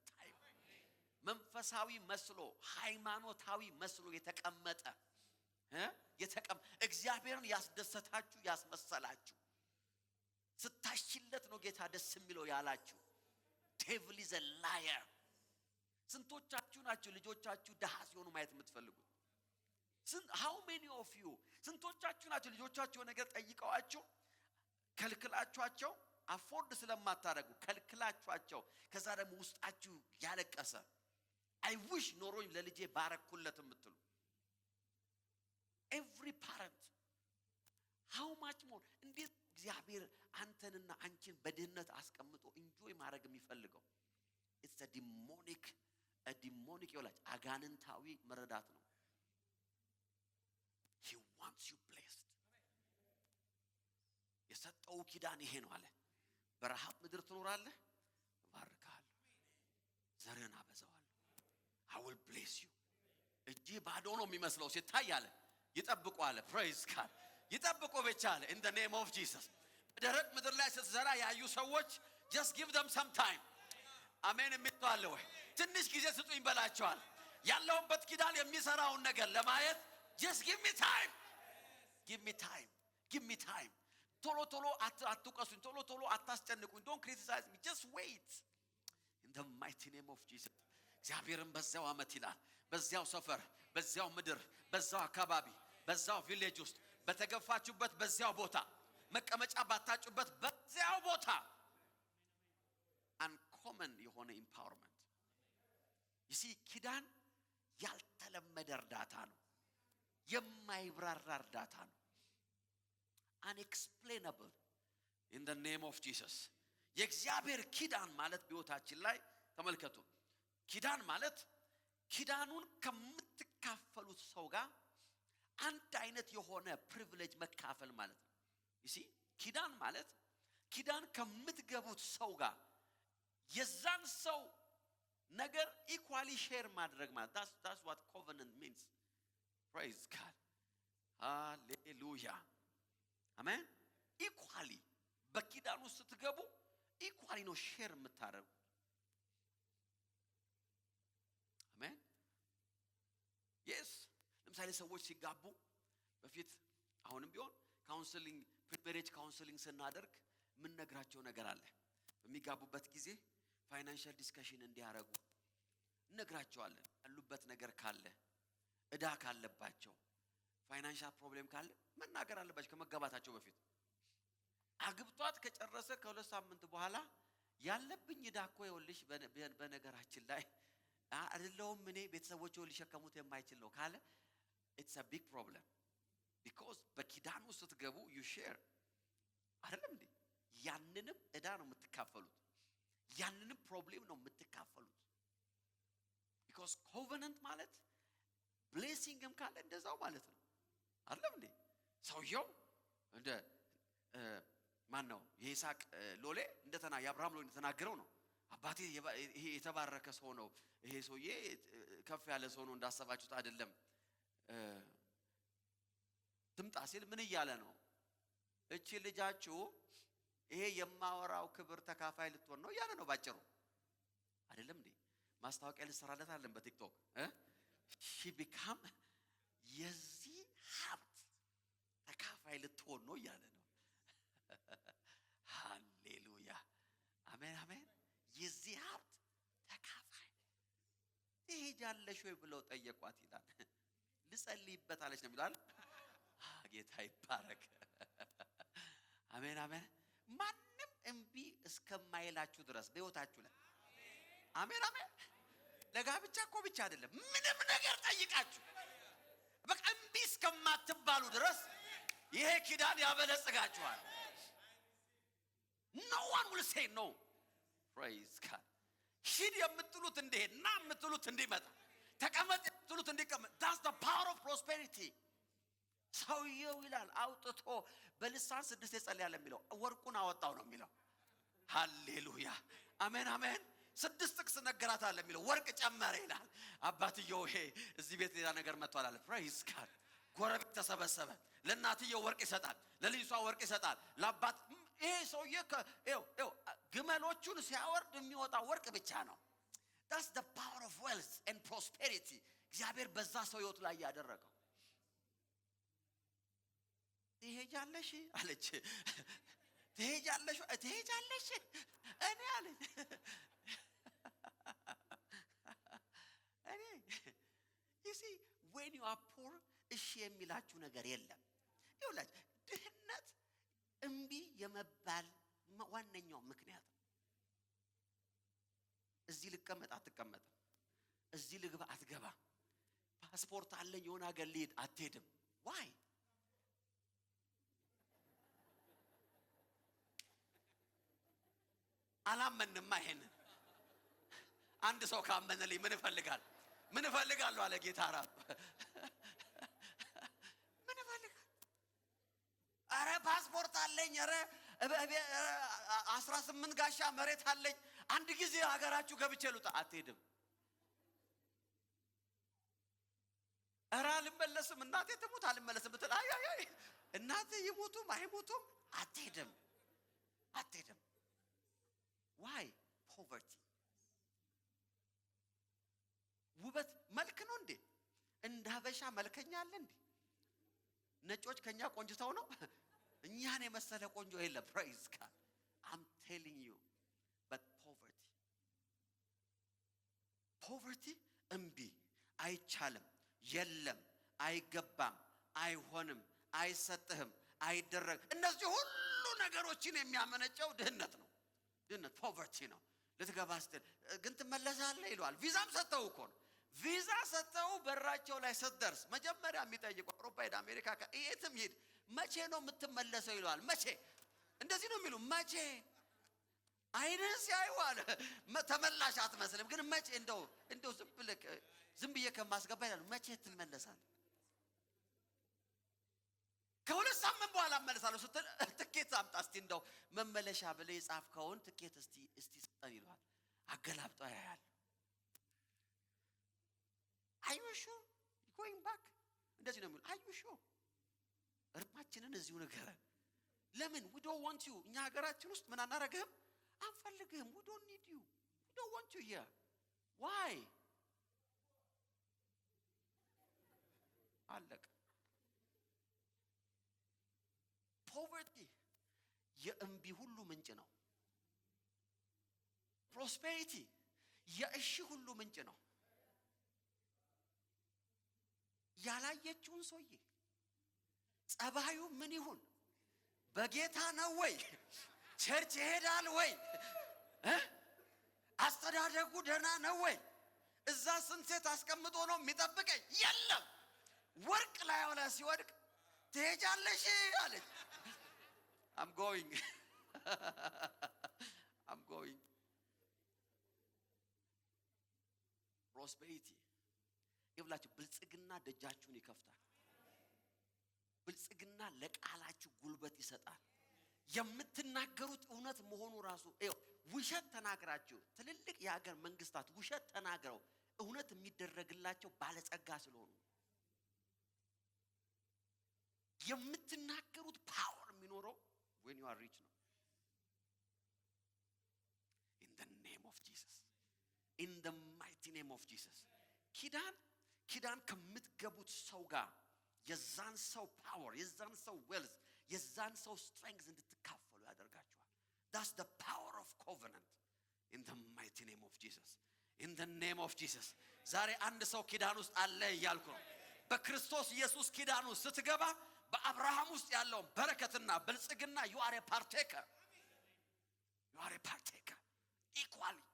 መንፈሳዊ መስሎ ሃይማኖታዊ መስሎ የተቀመጠ እግዚአብሔርን ያስደሰታችሁ ያስመሰላችሁ ስታሽለት ነው ጌታ ደስ የሚለው ያላችሁ devil is a liar ስንቶቻችሁ ናችሁ ልጆቻችሁ ደሃ ሲሆኑ ማየት የምትፈልጉት how many of you ስንቶቻችሁ ናችሁ ልጆቻችሁ ነገር ጠይቀዋችሁ ከልክላችኋቸው አፎርድ ስለማታረጉ ከልክላችኋቸው ከዛ ደግሞ ውስጣችሁ ያለቀሰ I wish ኖሮኝ ለልጄ ባረኩለት የምትሉ every parent how much more እንዴት እግዚአብሔር አንተንና አንቺን በድህነት አስቀምጦ enjoy ማድረግ የሚፈልገው it's a demonic ይላል አጋንንታዊ መረዳት ነው he wants you blessed የሰጠው ኪዳን ይሄ ነው አለ በረሃብ ምድር ትኖራለህ እባርካለሁ ዘርህን አበዛዋለሁ I will bless you እጄ ባዶ ነው የሚመስለው ሲታይ አለ ይጠብቁ አለ praise God ይጠብቁ ብቻ አለ in the name of Jesus በደረቅ ምድር ላይ ስትዘራ ያዩ ሰዎች just give them some time አሜን የሚባል ወይ ትንሽ ጊዜ ስጡኝ በላቸዋል ያለውበት ኪዳን የሚሰራውን ነገር ለማየት just give me time give me time ቶሎ አትቀሱኝ ቶሎ አታስጨንቁኝ don't criticize me just wait in the mighty name of Jesus እግዚአብሔርን በዛው አመት ይላል በዛው ሰፈር በዛው ምድር በዛው አካባቢ በዛው ቪሌጅ ውስጥ በተገፋችሁበት በዛው ቦታ መቀመጫ ባታጩበት በዛው ቦታ uncommon የሆነ empowerment you see ኪዳን ያልተለመደ እርዳታ ነው የማይብራራ እርዳታ ነው unexplainable in the name of Jesus የእግዚአብሔር ኪዳን ማለት በሕይወታችን ላይ ተመልከቱ ኪዳን ማለት ኪዳኑን ከምትካፈሉት ሰው ጋር አንድ አይነት የሆነ ፕሪቪሌጅ መካፈል ማለት ነው you see ኪዳን ማለት ኪዳን ከምትገቡት ሰው ጋር የዛን ሰው ነገር ኢኳሊ ሼር ማድረግ ማለት that's what covenant means praise God hallelujah አሜን ኢኳሊ በኪዳኑ ስትገቡ ኢኳሊ ነው ሼር የምታደርጉ አሜን yes ለምሳሌ ሰዎች ሲጋቡ በፊት አሁንም ቢሆን ካውንስሊንግ ፕሪፔሬጅ ካውንስሊንግ ስናደርግ ምን ነግራቸው ነገር አለ በሚጋቡበት ጊዜ ፋይናንሻል ዲስከሽን እንዲያረጉ ነግራቸዋለን ያሉበት ነገር ካለ እዳ ካለባቸው ፋይናንሻል ፕሮብሌም ካለ መናገር አለባቸው ከመጋባታቸው በፊት አግብቷት ከጨረሰ ከሁለት ሳምንት በኋላ ያለብኝ እዳ እኮ ይኸውልሽ በነገራችን ላይ አይደለም እኔ ቤተሰቦቼ ሊሸከሙት የማይችል ነው ካለ it's a big problem because በኪዳኑ ስትገቡ you share አይደለም እንዴ ያንንም እዳ ነው የምትካፈሉት ያንንም ፕሮብሌም ነው የምትካፈሉት because covenant ማለት blessingም ካለ እንደዛው ማለት ነው አይደለም እንዴ ሰውየው እንደ ማን ነው የይስሐቅ ሎሌ እንደተና የአብርሃም ሎሌ እንደተናገረው ነው አባቴ ይሄ የተባረከ ሰው ነው ይሄ ሰውዬ ከፍ ያለ ሰው ነው እንዳሰባችሁት አይደለም ትምጣ ሲል ምን እያለ ነው እቺ ልጃችሁ ይሄ የማወራው ክብር ተካፋይ ልትሆን ነው እያለ ነው ባጭሩ አይደለም እንዴ ማስታወቂያ ልሰራለት አይደለም በቲክቶክ she become የዚህ ሀብት ተካፋይ ልትሆን ነው እያለ ነው ሃሌሉያ አሜን አሜን የዚህ ሀብት ተካፋይ ትሄጃለሽ ወይ ብለው ጠየቋት ይላል ልጸልይበት አለች ነው ይላል ጌታ ይባረክ አሜን አሜን ማንም እንቢ እስከማይላችሁ ድረስ በሕይወታችሁ ላይ አሜን አሜን ለጋብቻ እኮ ብቻ አይደለም ምንም ነገር ጠይቃችሁ በቃ እንቢ እስከማትባሉ ድረስ ይሄ ኪዳን ያበለጽጋችኋል no one will say no. Praise God. ሂድ የምትሉት እንዲሄድ ና የምትሉት እንዲመጣ ተቀመጥ የምትሉት እንዲቀመጥ that's the power of prosperity። ሰውየው ይላል አውጥቶ በልሳን 6 የጸለያለ የሚለው ወርቁን አወጣው ነው የሚለው። ሃሌሉያ አሜን አሜን። 6 ጥቅስ ነገራት አለ የሚለው ወርቅ ጨመረ ይላል። አባትየው ይሄ እዚህ ቤት ሌላ ነገር መጥቷል አለ። praise God። ጎረቤት ተሰበሰበ። ለእናትየው ወርቅ ይሰጣል፣ ለልጅቷ ወርቅ ይሰጣል፣ ለአባት ይሄ ሰውዬ ግመሎቹን ሲያወርድ የሚወጣ ወርቅ ብቻ ነው። that's the power of wealth and prosperity። እግዚአብሔር በዛ ሰው ህይወት ላይ ያደረገው። ትሄጃለሽ አለች። ትሄጃለሽ እኔ አለች እኔ you see when you are poor እሺ የሚላችሁ ነገር የለም። ይኸውላችሁ ድህነት እምቢ የመባል ዋነኛው ምክንያት እዚህ ልቀመጥ አትቀመጥም፣ እዚህ ልግባ አትገባም፣ ፓስፖርት አለኝ የሆነ ሀገር ልሄድ አትሄድም። why አላመንማ። ይሄንን አንድ ሰው ካመነልኝ ምን እፈልጋለሁ አለ ጌታ ራሱ። ምን እፈልጋለሁ? አረ ፓስፖርት አለኝ፣ አረ 18 ጋሻ መሬት አለኝ፣ አንድ ጊዜ ሀገራችሁ ገብቼ ልውጣ አትሄድም። አረ አልመለስም፣ እናቴ ትሙት አልመለስም ብትል አይ እናቴ ይሞቱም አይሞቱም አትሄድም። why poverty? ውበት መልክ ነው እንዴ? እንደ ሀበሻ መልከኛ አለ እንዴ? ነጮች ከኛ ቆንጅተው ነው? እኛን የመሰለ ቆንጆ የለም። praise God. I'm telling you. But poverty እምቢ፣ አይቻልም፣ የለም፣ አይገባም፣ አይሆንም፣ አይሰጥህም፣ አይደረግ እነዚህ ሁሉ ነገሮችን የሚያመነጨው ድህነት ነው። ድህነት poverty ነው። ልትገባ ስትል ግን ትመለሳለህ ይሏል። ቪዛም ሰጠው እኮ ነው። ቪዛ ሰጠው በራቸው ላይ ስትደርስ መጀመሪያ የሚጠይቀው አውሮፓ ሄድ አሜሪካ የትም ሂድ መቼ ነው የምትመለሰው ይሏል። መቼ እንደዚህ ነው የሚሉ መቼ አይነን ሲያዩ አለ ተመላሽ አትመስልም፣ ግን መቼ እንደው ዝም ብዬ ከማስገባ ይላል መቼ ትመለሳለህ? ከሁለት ሳምንት በኋላ እመለሳለሁ ስትል ትኬት አምጣ እስቲ እንደው መመለሻ ብለህ የጻፍከውን ትኬት እስቲ ስጠን ይሏል። አገላብጦ ያያል። are you sure going back እንደዚህ ነው የሚሉ are you sure? እርማችንን እዚሁ ንገረን። ለምን we don't want you። እኛ ሀገራችን ውስጥ ምን አናረግህም፣ አንፈልግህም። we don't need you, we don't want you here. why? አለቀ። poverty የእምቢ ሁሉ ምንጭ ነው። prosperity የእሺ ሁሉ ምንጭ ነው። ያላየችውን ሰውዬ ጸባዩ ምን ይሁን፣ በጌታ ነው ወይ፣ ቸርች ይሄዳል ወይ፣ አስተዳደጉ ደህና ነው ወይ፣ እዛ ስንት ሴት አስቀምጦ ነው የሚጠብቀኝ፣ የለም ወርቅ ላይ ወላ ሲወድቅ ትሄጃለሽ አለች። I'm going. prosperity ይብላችሁ ብልጽግና ደጃችሁን ይከፍታል። ብልጽግና ለቃላችሁ ጉልበት ይሰጣል። የምትናገሩት እውነት መሆኑ ራሱ ውሸት ተናግራችሁ ትልልቅ የሀገር መንግስታት ውሸት ተናግረው እውነት የሚደረግላቸው ባለጸጋ ስለሆኑ የምትናገሩት ፓወር የሚኖረው when you are rich ነው። in the name of Jesus, in the mighty name of Jesus. ኪዳን ከምትገቡት ሰው ጋር የዛን ሰው ፓወር፣ የዛን ሰው ዌልዝ፣ የዛን ሰው ስትሬንግዝ እንድትካፈሉ ያደርጋችኋል። that's the power of covenant in the mighty name of Jesus, in the name of Jesus. ዛሬ አንድ ሰው ኪዳን ውስጥ አለ እያልኩ ነው። በክርስቶስ ኢየሱስ ኪዳን ውስጥ ስትገባ በአብርሃም ውስጥ ያለው በረከትና ብልጽግና you are a partaker equally.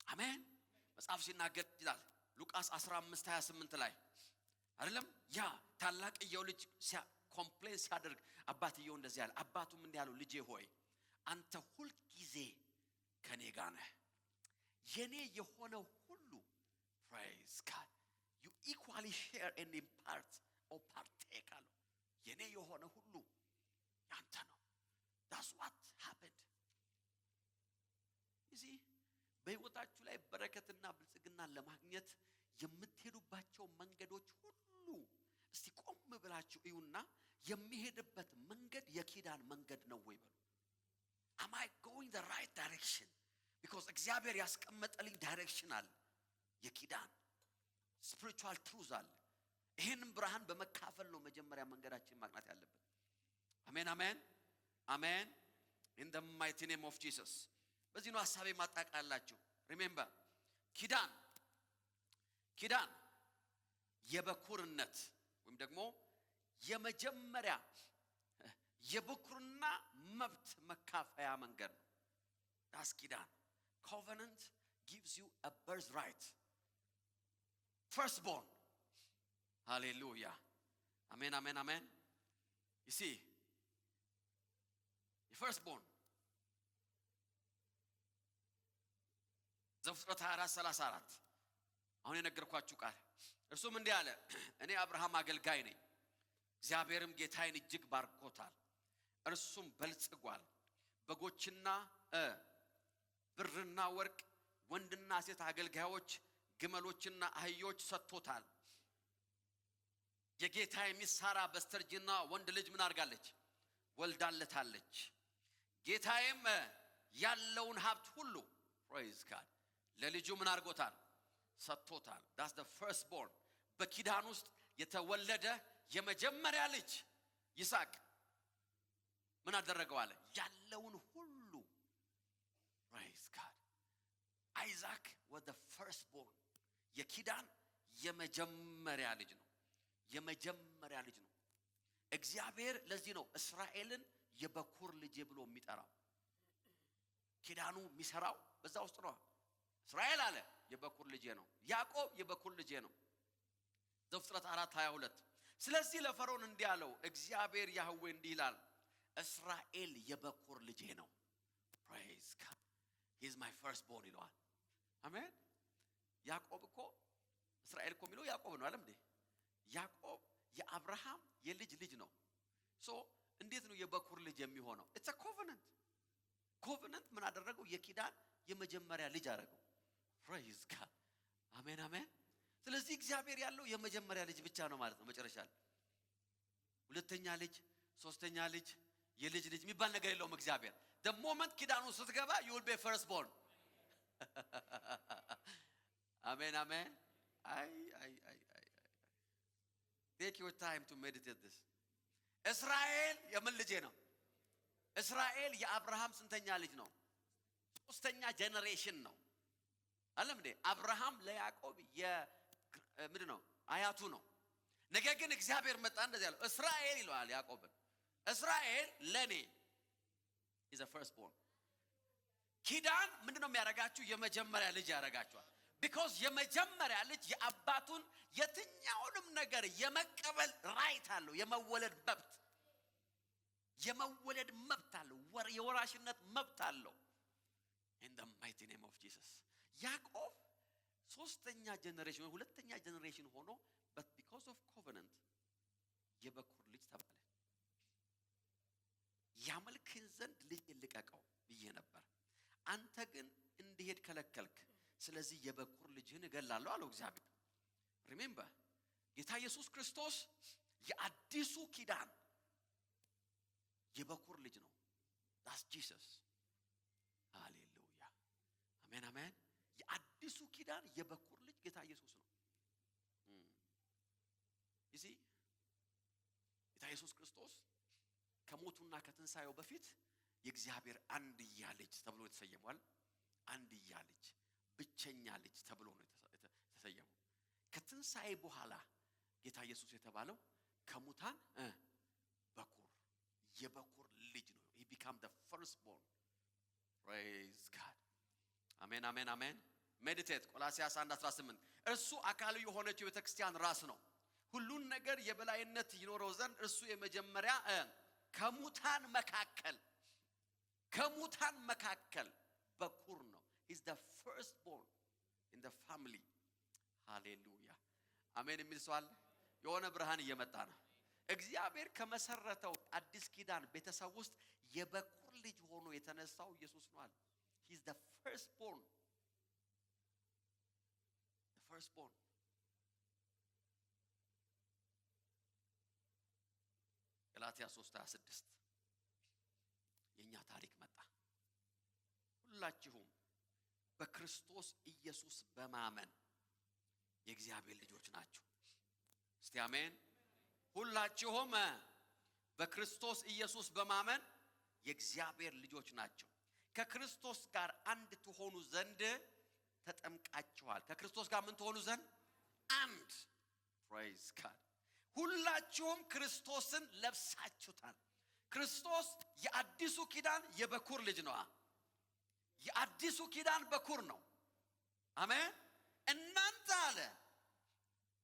አሜን። መጽሐፍ ሲናገር ይላል ሉቃስ 15:28 ላይ አይደለም ያ ታላቅየው ልጅ ኮምፕሌን ሲያደርግ አባትየው እንደዚህ ያለ አባቱም እንዲህ ያለው ልጄ ሆይ አንተ ሁሉ ጊዜ ከኔ ጋር ነህ የኔ የሆነው ሁሉ praise God you equally share and impart or partake አለው የኔ የሆነ ሁሉ ያንተ ነው that's what happened you see በህይወታችሁ ላይ በረከትና ብልጽግና ለማግኘት የምትሄዱባቸው መንገዶች ሁሉ እስቲ ቆም ብላችሁ እዩና የሚሄድበት መንገድ የኪዳን መንገድ ነው ወይ በሉ am I going the right direction because እግዚአብሔር ያስቀመጠልኝ ዳይሬክሽን አለ የኪዳን spiritual truth አለ ይሄንን ብርሃን በመካፈል ነው መጀመሪያ መንገዳችን ማቅናት ያለበት አሜን አሜን አሜን in the mighty name of Jesus በዚህ ነው ሐሳቤ ማጣቃላችሁ remember ኪዳን የበኩርነት ወይም ደግሞ የመጀመሪያ የበኩርና መብት መካፈያ መንገድ ነው that's ኪዳን covenant gives you a birthright firstborn hallelujah amen amen amen you see the firstborn ዘፍጥረት 24:34 አሁን የነገርኳችሁ ቃል እርሱም እንዲህ አለ እኔ አብርሃም አገልጋይ ነኝ እግዚአብሔርም ጌታዬን እጅግ ባርኮታል እርሱም በልጽጓል በጎችና ብርና ወርቅ ወንድና ሴት አገልጋዮች ግመሎችና አህዮች ሰጥቶታል የጌታዬ ሚስት ሳራ በስተርጅና ወንድ ልጅ ምን አድርጋለች ወልዳለታለች ጌታዬም ያለውን ሀብት ሁሉ praise God ለልጁ ምን አድርጎታል ሰጥቶታል that's the first born በኪዳን ውስጥ የተወለደ የመጀመሪያ ልጅ ይስሐቅ ምን አደረገው አለ ያለውን ሁሉ praise God Isaac was the first born የኪዳን የመጀመሪያ ልጅ ነው እግዚአብሔር ለዚህ ነው እስራኤልን የበኩር ልጅ ብሎ የሚጠራው ኪዳኑ የሚሰራው በዛ ውስጥ ነው እስራኤል አለ የበኩር ልጅ ነው ያዕቆብ የበኩር ልጅ ነው ዘፍጥረት 4:22 ስለዚህ ለፈርዖን እንዲህ አለው እግዚአብሔር ያህዌ እንዲህ ይላል እስራኤል የበኩር ልጅ ነው praise God he is my firstborn ይለዋል አሜን ያዕቆብ እኮ እስራኤል እኮ የሚለው ያዕቆብ ነው አይደል እንዴ ያዕቆብ የአብርሃም የልጅ ልጅ ነው ሶ እንዴት ነው የበኩር ልጅ የሚሆነው it's a covenant ምን አደረገው የኪዳን የመጀመሪያ ልጅ አደረገው praise God አሜን አሜን ስለዚህ እግዚአብሔር ያለው የመጀመሪያ ልጅ ብቻ ነው ማለት ነው መጨረሻ ላይ ሁለተኛ ልጅ ሶስተኛ ልጅ የልጅ ልጅ የሚባል ነገር የለውም እግዚአብሔር the moment ኪዳኑ ስትገባ you will be first born አሜን አሜን አይ take your time to meditate this እስራኤል የምን ልጅ ነው እስራኤል የአብርሃም ስንተኛ ልጅ ነው ሶስተኛ ጄነሬሽን ነው አለም እንዴ አብርሃም ለያዕቆብ ምንድነው አያቱ ነው ነገር ግን እግዚአብሔር መጣ እንደዚህ ያለው እስራኤል ይለዋል ያዕቆብን እስራኤል ለኔ is the firstborn ኪዳን ምንድነው የሚያረጋችሁ የመጀመሪያ ልጅ ያረጋችኋል because የመጀመሪያ ልጅ የአባቱን የትኛውንም ነገር የመቀበል ራይት አለው የመወለድ መብት አለው የወራሽነት መብት አለው in the mighty name of Jesus ያዕቆብ ሶስተኛ ጄነሬሽን ሁለተኛ ጄነሬሽን ሆኖ but because of covenant የበኩር ልጅ ተባለ ያመልክን ዘንድ ልጅ ልቀቀው ብዬ ነበር አንተ ግን እንዲሄድ ከለከልክ ስለዚህ የበኩር ልጅህን እገላለሁ አለው እግዚአብሔር remember ጌታ ኢየሱስ ክርስቶስ የአዲሱ ኪዳን የበኩር ልጅ ነው that's Jesus ሃሌሉያ አሜን አሜን የአዲሱ ኪዳን የበኩር ልጅ ጌታ ኢየሱስ ነው ይሲ ጌታ ኢየሱስ ክርስቶስ ከሞቱና ከትንሳኤው በፊት የእግዚአብሔር አንድያ ልጅ ተብሎ ተሰየሟል አንድያ ልጅ ብቸኛ ልጅ ተብሎ ነው ተሰየመው ከትንሳኤ በኋላ ጌታ ኢየሱስ የተባለው ከሙታን በኩር የበኩር ልጅ ነው he became the firstborn praise God አሜን አሜን አሜን ሜዲቴት ቆላስይስ 1:18 እርሱ አካሉ የሆነችው ቤተክርስቲያን ራስ ነው ሁሉን ነገር የበላይነት ይኖረው ዘንድ እርሱ የመጀመሪያ ከሙታን መካከል ከሙታን መካከል በኩር ነው። he's the firstborn in the family ሃሌሉያ አሜን የሚል ሰው አለ። የሆነ ብርሃን እየመጣ ነው። እግዚአብሔር ከመሰረተው አዲስ ኪዳን ቤተሰብ ውስጥ የበኩር ልጅ ሆኖ የተነሳው ኢየሱስ ነው አለ። he's the firstborn ገላትያ 3:26 የኛ ታሪክ መጣ። ሁላችሁም በክርስቶስ ኢየሱስ በማመን የእግዚአብሔር ልጆች ናችሁ። እስቲ አሜን። ሁላችሁም በክርስቶስ ኢየሱስ በማመን የእግዚአብሔር ልጆች ናቸው። ከክርስቶስ ጋር አንድ ትሆኑ ዘንድ ተጠምቃችኋል። ከክርስቶስ ጋር ምን ትሆኑ ዘንድ? አንድ። praise God። ሁላችሁም ክርስቶስን ለብሳችሁታል። ክርስቶስ የአዲሱ ኪዳን የበኩር ልጅ ነው። የአዲሱ ኪዳን በኩር ነው። አሜን። እናንተ አለ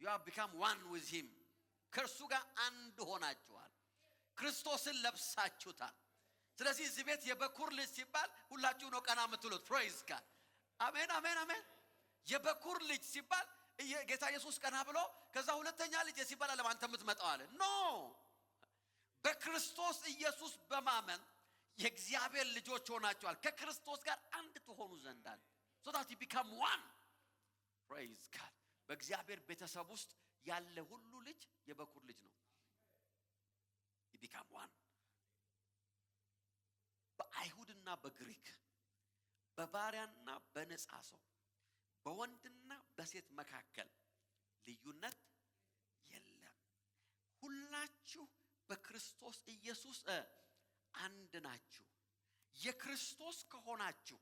you have become one with him ከእርሱ ጋር አንድ ሆናችኋል። ክርስቶስን ለብሳችሁታል። ስለዚህ እዚህ ቤት የበኩር ልጅ ሲባል ሁላችሁ ነው ቀና የምትሉት። praise God። አሜን አሜን አሜን። የበኩር ልጅ ሲባል ጌታ ኢየሱስ ቀና ብሎ ከዛ ሁለተኛ ልጅ ሲባል ለማንተ የምትመጣው አለ ኖ በክርስቶስ ኢየሱስ በማመን የእግዚአብሔር ልጆች ሆናችኋል። ከክርስቶስ ጋር አንድ ትሆኑ ዘንድ አለ so that you become one praise God። በእግዚአብሔር ቤተሰብ ውስጥ ያለ ሁሉ ልጅ የበኩር ልጅ ነው። you become one። በአይሁድና በግሪክ በባሪያና በነፃ ሰው በወንድና በሴት መካከል ልዩነት የለም። ሁላችሁ በክርስቶስ ኢየሱስ አንድ ናችሁ። የክርስቶስ ከሆናችሁ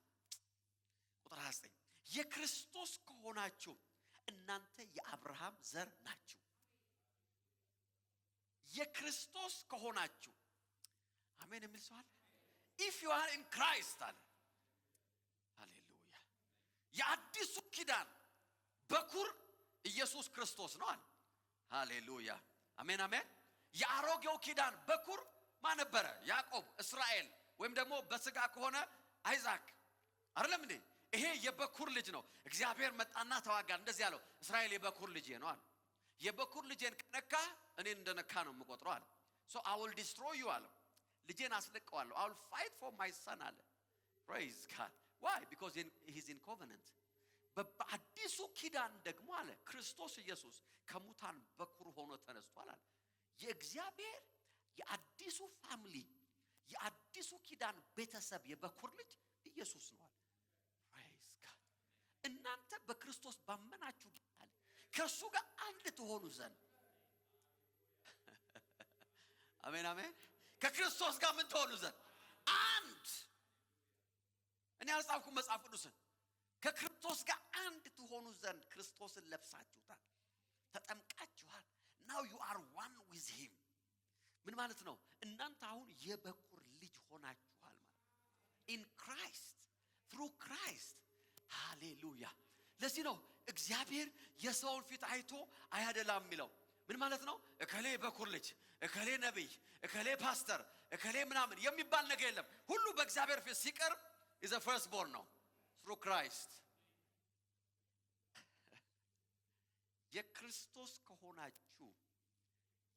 ቁጥር 9 የክርስቶስ ከሆናችሁ እናንተ የአብርሃም ዘር ናችሁ። የክርስቶስ ከሆናችሁ አሜን የሚል ሰው አለ? if you are in Christ አለ ሃሌሉያ። የአዲሱ ኪዳን በኩር ኢየሱስ ክርስቶስ ነው አለ ሃሌሉያ አሜን አሜን። የአሮጌው ኪዳን በኩር ማን ነበረ? ያዕቆብ፣ እስራኤል ወይም ደግሞ በስጋ ከሆነ አይዛክ አይደለም እንዴ? ይሄ የበኩር ልጅ ነው። እግዚአብሔር መጣና ተዋጋ። እንደዚህ ያለው እስራኤል የበኩር ልጅ ነው አለ። የበኩር ልጅን ከነካ እኔን እንደነካ ነው የምቆጥረው አለ። so I will destroy you አለ። ልጄን አስለቀዋለሁ። I will fight for my son አለ። praise God። why? because he's in covenant። በአዲሱ ኪዳን ደግሞ አለ ክርስቶስ ኢየሱስ ከሙታን በኩር ሆኖ ተነስቷል አለ። የእግዚአብሔር የአዲሱ ፋሚሊ የአዲሱ ኪዳን ቤተሰብ የበኩር ልጅ ኢየሱስ ነው አለ። praise God። እናንተ በክርስቶስ ባመናችሁ ጊዜ ከሱ ጋር አንድ ትሆኑ ዘንድ አሜን አሜን። ከክርስቶስ ጋር ምን ትሆኑ ዘንድ አንድ። እኔ አልጻፍኩም መጽሐፍ ቅዱስን። ከክርስቶስ ጋር አንድ ትሆኑ ዘንድ ክርስቶስን ለብሳችሁታል፣ ተጠምቃችኋል። now you are one with him። ምን ማለት ነው? እናንተ አሁን የበኩር ልጅ ሆናችኋል ማለት in Christ through Christ ሃሌሉያ። ለዚህ ነው እግዚአብሔር የሰውን ፊት አይቶ አያደላም የሚለው። ምን ማለት ነው? እከሌ በኩር ልጅ፣ እከሌ ነብይ፣ እከሌ ፓስተር፣ እከሌ ምናምን የሚባል ነገር የለም። ሁሉ በእግዚአብሔር ፊት ሲቀርብ is the firstborn ነው through Christ። የክርስቶስ ከሆናችሁ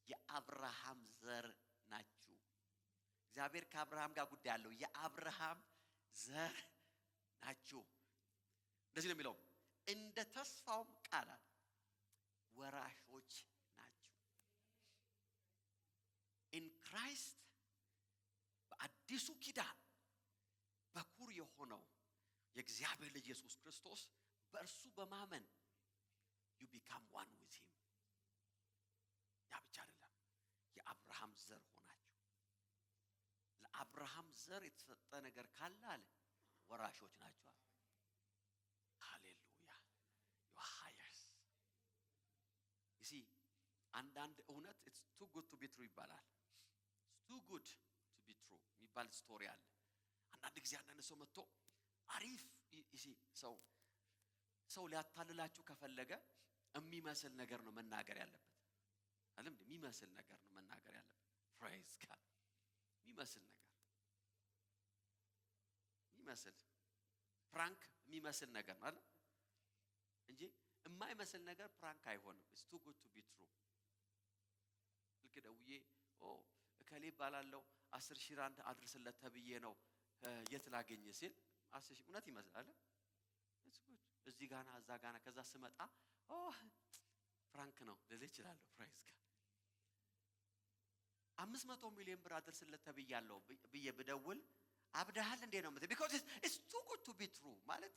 የአብርሃም ዘር ናችሁ። እግዚአብሔር ከአብርሃም ጋር ጉዳይ አለው። የአብርሃም ዘር ናችሁ። እንደዚህ ነው የሚለው እንደ ተስፋውም ቃል ወራሾች ናችሁ። in Christ በአዲሱ ኪዳን በኩር የሆነው የእግዚአብሔር ልጅ ኢየሱስ ክርስቶስ በእርሱ በማመን you become one with him። ያ ብቻ አይደለም፣ የአብርሃም ዘር ሆናችሁ። ለአብርሃም ዘር የተሰጠ ነገር ካለ አለ ወራሾች ናችሁ። ሃሌሉያ you are heirs። you see አንዳንድ እውነት it's too good to be true ይባላል። it's too good to be true የሚባል ስቶሪ አለ። አንዳንድ ጊዜ አንዳንድ ሰው መጥቶ አሪፍ ሰው ሊያታልላችሁ ከፈለገ የሚመስል ነገር ነው መናገር ያለበት። አይደል? የሚመስል ነገር ነው መናገር ያለበት። praise God። የሚመስል ነገር የሚመስል ፕራንክ የሚመስል ነገር ማለት እንጂ የማይመስል ነገር ፕራንክ አይሆንም። it's too good to be true። ልክ ደውዬ እከሌ ባላለው 10,000 ራንድ አድርስለት ተብዬ ነው የት ላገኝ ሲል 10,000 እውነት ይመስላል። it's good እዚህ ጋና እዛ ጋና ከዛ ስመጣ ፍራንክ ነው ለዚህ ይችላል ፕራይስ ጋር 500 ሚሊዮን ብር አድርስለት ተብያለሁ ብዬ ብደውል አብዳሃል እንዴ ነው ማለት because it's too good to be true ማለት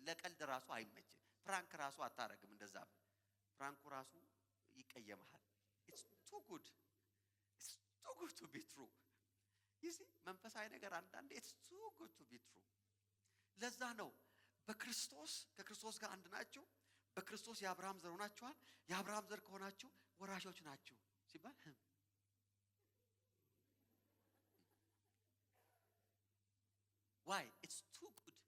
ለቀልድ ራሱ አይመችም። ፍራንክ ራሱ አታረግም እንደዛ ፍራንኩ ራሱ ይቀየማል። it's too good to be true you see መንፈሳዊ ነገር አንዳንዴ it's too good to be true። ለዛ ነው ከክርስቶስ ጋር አንድ ናቸው። በክርስቶስ የአብርሃም ዘር ሆናችኋል። የአብርሃም ዘር ከሆናችሁ ወራሾች ናችሁ ሲባል why it's too good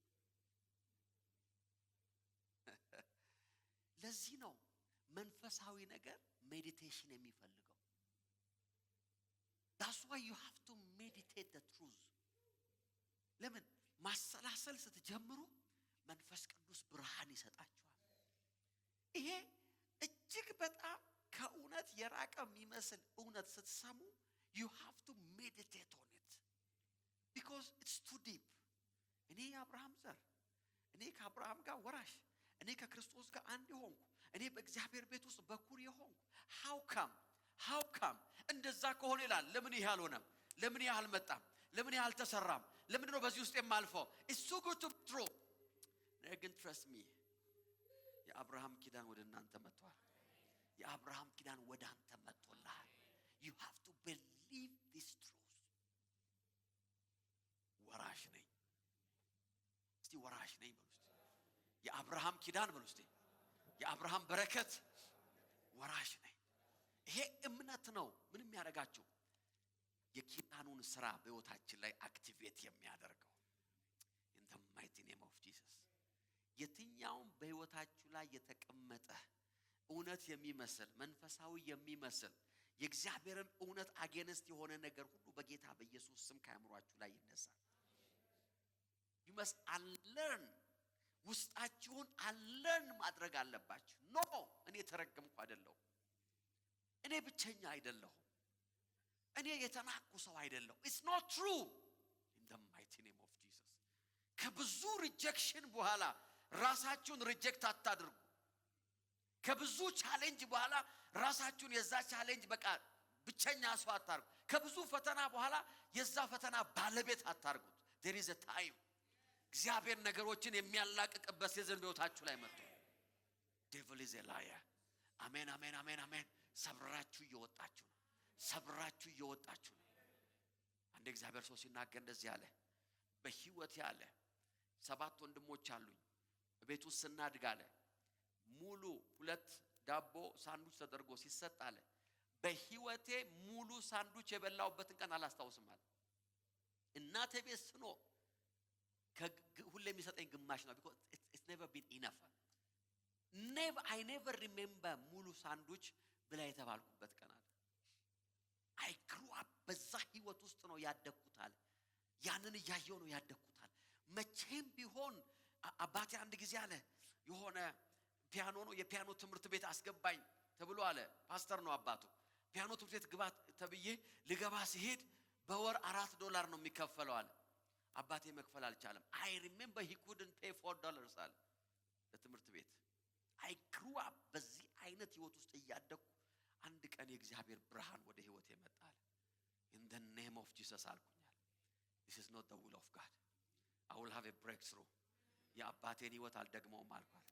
ለዚህ ነው መንፈሳዊ ነገር ሜዲቴሽን የሚፈልገው። that's why you have to meditate the truth። ለምን ማሰላሰል ስትጀምሩ መንፈስ ቅዱስ ብርሃን ይሰጣችኋል። ይሄ እጅግ በጣም ከእውነት የራቀ የሚመስል እውነት ስትሰሙ you have to meditate on it because it's too deep። እኔ የአብርሃም ዘር፣ እኔ ከአብርሃም ጋር ወራሽ፣ እኔ ከክርስቶስ ጋር አንድ ሆንኩ፣ እኔ በእግዚአብሔር ቤት ውስጥ በኩር የሆንኩ how come እንደዛ ከሆነ ይላል ለምን ይሄ አልሆነም? ለምን ይሄ አልመጣም? ለምን ይሄ አልተሰራም? ለምን ነው በዚህ ውስጥ የማልፈው? it's so good to be true። ግን trust me የአብርሃም ኪዳን ወደ እናንተ መጥቷል። የአብርሃም ኪዳን ወደ አንተ መጥቷል። you have to believe this truth። ወራሽ ነኝ እስቲ ወራሽ ነኝ በሉ እስቲ የአብርሃም ኪዳን በሉ እስቲ የአብርሃም በረከት ወራሽ ነኝ። ይሄ እምነት ነው ምንም ያደርጋችሁ የኪዳኑን ስራ በህይወታችን ላይ አክቲቬት የሚያደርገው in the mighty name of Jesus። የትኛውም በህይወታችሁ ላይ የተቀመጠ እውነት የሚመስል መንፈሳዊ የሚመስል የእግዚአብሔርን እውነት አጌንስት የሆነ ነገር ሁሉ በጌታ በኢየሱስ ስም ከአእምሯችሁ ላይ ይነሳል። you must unlearn ውስጣችሁን unlearn ማድረግ አለባችሁ። እኔ ተረገምኩ አይደለሁ፣ እኔ ብቸኛ አይደለሁ፣ እኔ የተናኩ ሰው አይደለሁ። it's not true in the mighty name of Jesus። ከብዙ ሪጀክሽን በኋላ ራሳችሁን ሪጀክት አታድርጉ። ከብዙ ቻሌንጅ በኋላ ራሳችሁን የዛ ቻሌንጅ በቃ ብቸኛ ሰው አታርጉ። ከብዙ ፈተና በኋላ የዛ ፈተና ባለቤት አታርጉት። there is a time እግዚአብሔር ነገሮችን የሚያላቅቅበት ሲዝን በህይወታችሁ ላይ መጥቶ devil is a liar። አሜን አሜን አሜን አሜን። ሰብራችሁ እየወጣችሁ ነው። ሰብራችሁ እየወጣችሁ ነው። አንድ እግዚአብሔር ሰው ሲናገር እንደዚህ አለ፣ በህይወት ያለ 7 ወንድሞች አሉኝ፣ ቤት ውስጥ ስናድግ አለ ሙሉ 2 ዳቦ ሳንዱች ተደርጎ ሲሰጥ አለ በህይወቴ ሙሉ ሳንዱች የበላውበትን ቀን አላስታውስም አለ። እናቴ ቤት ስኖ ሁሌ የሚሰጠኝ ግማሽ ነው because it's never been enough። I never remember ሙሉ ሳንዱች ብላ የተባልኩበት ቀን አለ። I grew up በዛ ህይወት ውስጥ ነው ያደግኩት አለ። ያንን እያየው ነው ያደግኩት አለ። መቼም ቢሆን አባቴ አንድ ጊዜ አለ የሆነ ፒያኖ ነው የፒያኖ ትምህርት ቤት አስገባኝ ተብሎ አለ። ፓስተር ነው አባቱ። ፒያኖ ትምህርት ቤት ግባ ተብዬ ልገባ ሲሄድ በወር $4 ነው የሚከፈለው አለ። አባቴ መክፈል አልቻለም። I remember he couldn't pay $4 አለ ለትምህርት ቤት። I grew up በዚህ አይነት ህይወት ውስጥ እያደግኩ አንድ ቀን የእግዚአብሔር ብርሃን ወደ ህይወቴ መጣል። in the name of Jesus አልኩኛል። this is not the will of God። I will have a breakthrough። የአባቴን ህይወት አልደግመውም አልኳል።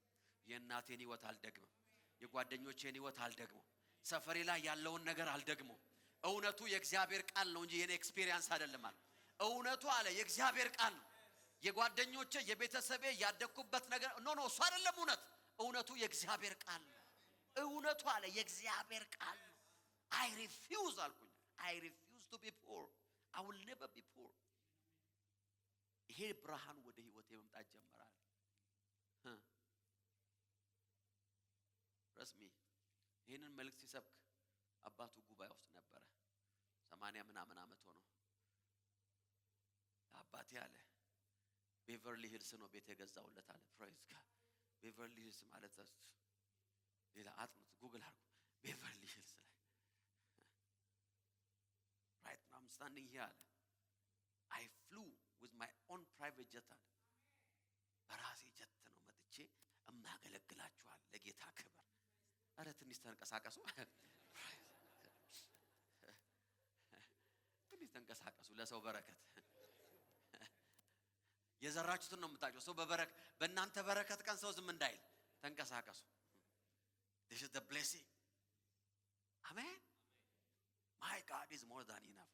የእናቴን ህይወት አልደግመም። የጓደኞቼን ህይወት አልደግመው። ሰፈሬ ላይ ያለውን ነገር አልደግመው። እውነቱ የእግዚአብሔር ቃል ነው እንጂ የኔ ኤክስፒሪየንስ አይደለም አለ። እውነቱ አለ የእግዚአብሔር ቃል ነው። የጓደኞቼ የቤተሰቤ ያደኩበት ነገር ኖ እሱ አይደለም እውነት። እውነቱ የእግዚአብሔር ቃል ነው። እውነቱ አለ የእግዚአብሔር ቃል ነው። I refuse አልኩኝ። I refuse to be poor። I will never be poor። ይሄ ብርሃን ወደ ህይወቴ መምጣት ጀመራል። ረስሚ ይሄንን መልእክት ሲሰብክ አባቱ ጉባኤ ውስጥ ነበረ። 80 ምናምን ዓመት ሆኖ አባቴ አለ ቤቨርሊ ሂልስ ነው ቤት የገዛውለት አለ። ፕራይዝ ጋድ። ቤቨርሊ ሂልስ ማለት ሌላ አጥኑት፣ ጉግል አድርጉ። ቤቨርሊ ሂልስ ላይ right now I'm standing here አለ I flew with my own private jet አለ በራሴ ጀት ነው መጥቼ እማገለግላችኋል ለጌታ ክብር። አረ ትንሽ ተንቀሳቀሱ፣ ትንሽ ተንቀሳቀሱ ለሰው በረከት። የዘራችሁትን ነው የምታጭው። ሰው በበረከት በእናንተ በረከት ቀን ሰው ዝም እንዳይል ተንቀሳቀሱ። this is the blessing. Amen. My God is more than enough.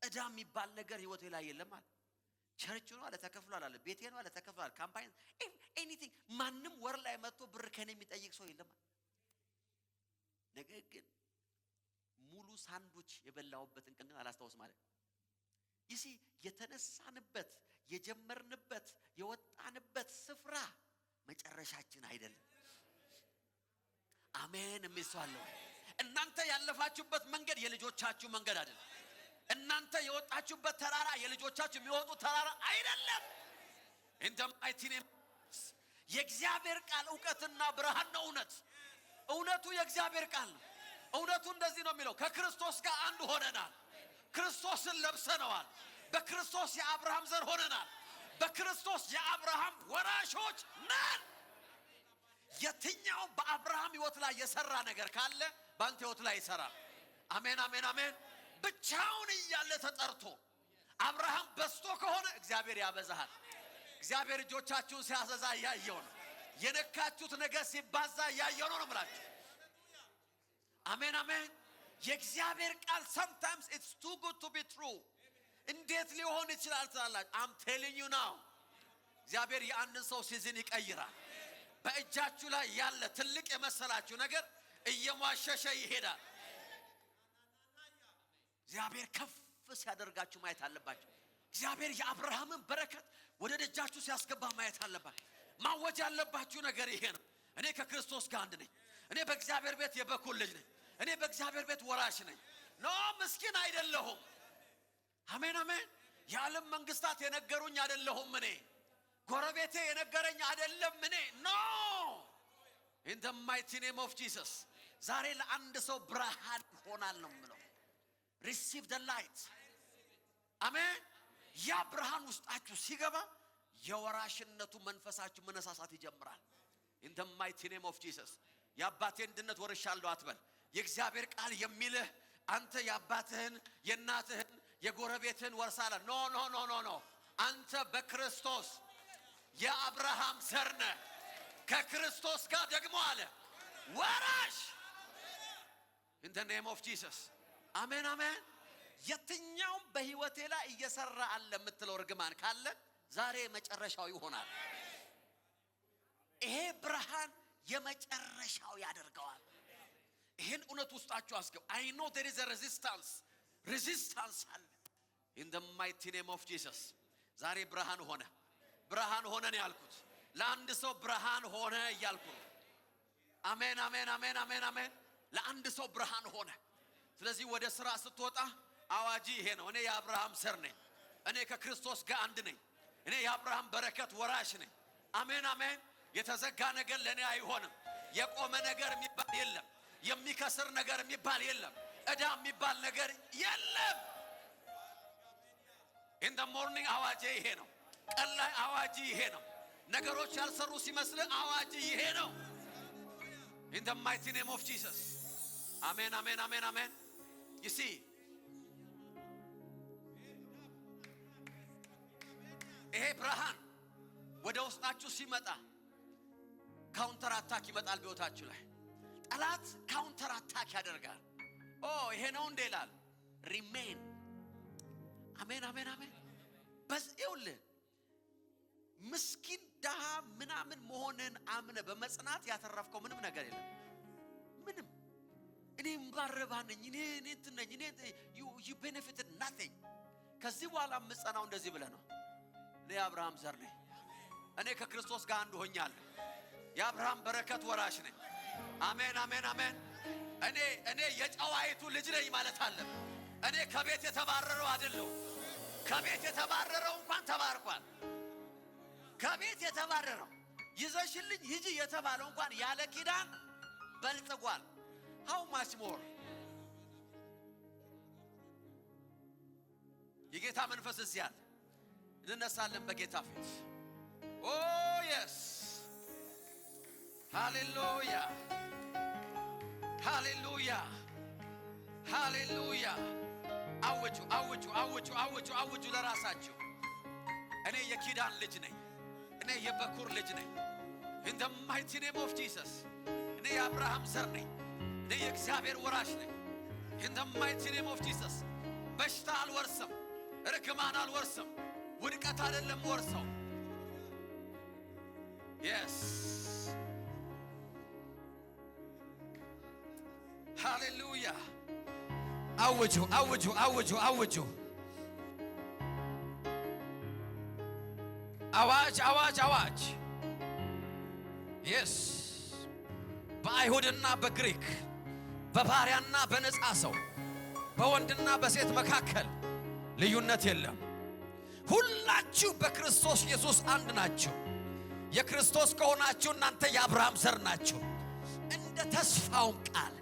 እዳ የሚባል ነገር ህይወቴ ላይ የለም አለ። ቸርች ነው አለ ተከፍሏል አለ። ቤቴ ነው አለ ተከፍሏል። ካምፓኒ ኤኒቲንግ ማንም ወር ላይ መጥቶ ብር ከኔ የሚጠይቅ ሰው የለም አለ። ነገር ግን ሙሉ ሳንዱች የበላውበትን ቀን ግን አላስታውስም ማለት ይሲ የተነሳንበት የጀመርንበት የወጣንበት ስፍራ መጨረሻችን አይደለም። አሜን የሚስዋለው እናንተ ያለፋችሁበት መንገድ የልጆቻችሁ መንገድ አይደለም። እናንተ የወጣችሁበት ተራራ የልጆቻችሁ የሚወጡ ተራራ አይደለም። እንደማይቲኔም የእግዚአብሔር ቃል ዕውቀትና ብርሃን ነው። እውነቱ የእግዚአብሔር ቃል ነው። እውነቱ እንደዚህ ነው የሚለው ከክርስቶስ ጋር አንድ ሆነናል። ክርስቶስን ለብሰነዋል። በክርስቶስ የአብርሃም ዘር ሆነናል። በክርስቶስ የአብርሃም ወራሾች ነን። የትኛው በአብርሃም ሕይወት ላይ የሰራ ነገር ካለ ባንተ ሕይወት ላይ ይሰራል። አሜን አሜን አሜን። ብቻውን እያለ ተጠርቶ አብርሃም በስቶ ከሆነ እግዚአብሔር ያበዛሃል። እግዚአብሔር እጆቻችሁን ሲያዘዛ ያየው ነው። የነካችሁት ነገር ሲባዛ ያየው ነው ማለት አሜን አሜን። የእግዚአብሔር ቃል sometimes it's too good to be true። እንዴት ሊሆን ይችላል ትላላችሁ? I'm telling you now እግዚአብሔር የአንድን ሰው ሲዝን ይቀይራል። በእጃችሁ ላይ ያለ ትልቅ የመሰላችሁ ነገር እየሟሸሸ ይሄዳል። እግዚአብሔር ከፍ ሲያደርጋችሁ ማየት አለባችሁ። እግዚአብሔር የአብርሃምን በረከት ወደ ደጃችሁ ሲያስገባ ማየት አለባችሁ። ማወጅ ያለባችሁ ነገር ይሄ ነው። እኔ ከክርስቶስ ጋር አንድ ነኝ። እኔ በእግዚአብሔር ቤት የበኩር ልጅ ነኝ። እኔ በእግዚአብሔር ቤት ወራሽ ነኝ። ኖ ምስኪን አይደለሁም። አሜን አሜን። የዓለም መንግስታት የነገሩኝ አይደለሁም። እኔ ጎረቤቴ የነገረኝ አይደለም። እኔ ኖ in the mighty name of Jesus ዛሬ ለአንድ ሰው ብርሃን ሆናል ነው የምለው። receive the light አሜን። ያ ብርሃን ውስጣችሁ ሲገባ የወራሽነቱ መንፈሳችሁ መነሳሳት ይጀምራል። in the mighty name of Jesus የአባቴን ድነት ወርሻለሁ አትበል። የእግዚአብሔር ቃል የሚልህ አንተ የአባትህን የእናትህን የጎረቤትህን ወርሳለ ኖ ኖ ኖ ኖ ኖ አንተ በክርስቶስ የአብርሃም ዘር ነህ። ከክርስቶስ ጋር ደግሞ አለ ወራሽ in the name of Jesus አሜን አሜን። የትኛውም በህይወቴ ላይ እየሰራ አለ የምትለው እርግማን ካለ ዛሬ መጨረሻው ይሆናል። ይሄ ብርሃን የመጨረሻው ያደርገዋል። ይሄን እውነት ውስጣችሁ አስገቡ። I know there is a resistance አለ in the mighty name of Jesus ዛሬ ብርሃን ሆነ ነው ያልኩት። ለአንድ ሰው ብርሃን ሆነ እያልኩ ነው። አሜን አሜን አሜን አሜን አሜን። ለአንድ ሰው ብርሃን ሆነ። ስለዚህ ወደ ስራ ስትወጣ አዋጂ ይሄ ነው። እኔ የአብርሃም ዘር ነኝ። እኔ ከክርስቶስ ጋር አንድ ነኝ። እኔ የአብርሃም በረከት ወራሽ ነኝ። አሜን አሜን። የተዘጋ ነገር ለኔ አይሆንም። የቆመ ነገር የሚባል የለም። የሚከስር ነገር የሚባል የለም። እዳ የሚባል ነገር የለም። in the morning አዋጂ ይሄ ነው። ቀን ላይ አዋጂ ይሄ ነው። ነገሮች ያልሰሩ ሲመስል አዋጂ ይሄ ነው። in the mighty name of Jesus አሜን አሜን አሜን አሜን። you see ይሄ ብርሃን ወደ ውስጣችሁ ሲመጣ ካውንተር አታክ ይመጣል በህይወታችሁ ላይ። ጠላት ካውንተር አታክ ያደርጋል። ይሄ ነው እንዴ ይላል። ሪሜን አሜን አሜን አሜን። በዚውል ምስኪን ደሃ ምናምን መሆንን አምነ በመጽናት ያተረፍከው ምንም ነገር የለም። ምንም እኔ ማረባ ነኝ እኔ እንትን ነኝ እኔ you benefited nothing። ከዚህ በኋላ ምጸናው እንደዚህ ብለህ ነው። እኔ አብርሃም ዘር ነኝ። እኔ ከክርስቶስ ጋር አንድ ሆኛለሁ። የአብርሃም በረከት ወራሽ ነኝ። አሜን አሜን አሜን። እኔ የጨዋይቱ ልጅ ነኝ ማለት አለ። እኔ ከቤት የተባረረው አይደለሁ። ከቤት የተባረረው እንኳን ተባርኳል። ከቤት የተባረረው ይዘሽልኝ ሂጂ የተባለው እንኳን ያለ ኪዳን በልጽጓል። how much more የጌታ መንፈስ ሲያል እንነሳለን በጌታ ፊት። oh yes ሃሌሉያ ሃሌሉያ ሃሌሉያ። አውጁ አውጁ አውጁ አውጁ አውጁ ለራሳችሁ። እኔ የኪዳን ልጅ ነኝ። እኔ የበኩር ልጅ ነኝ። in the mighty name of Jesus እኔ የአብርሃም ዘር ነኝ። እኔ የእግዚአብሔር ወራሽ ነኝ። in the mighty name of Jesus በሽታ አልወርስም፣ ርግማን አልወርስም፣ ውድቀት አይደለም ወርሰው። yes ሃሌሉያ። አውጁ አውጁ አውጁ አውጁ። አዋጅ አዋጅ አዋጅ። yes በአይሁድና በግሪክ በባሪያና በነፃ ሰው በወንድና በሴት መካከል ልዩነት የለም። ሁላችሁ በክርስቶስ ኢየሱስ አንድ ናችሁ። የክርስቶስ ከሆናችሁ እናንተ የአብርሃም ዘር ናችሁ። እንደ ተስፋው ቃል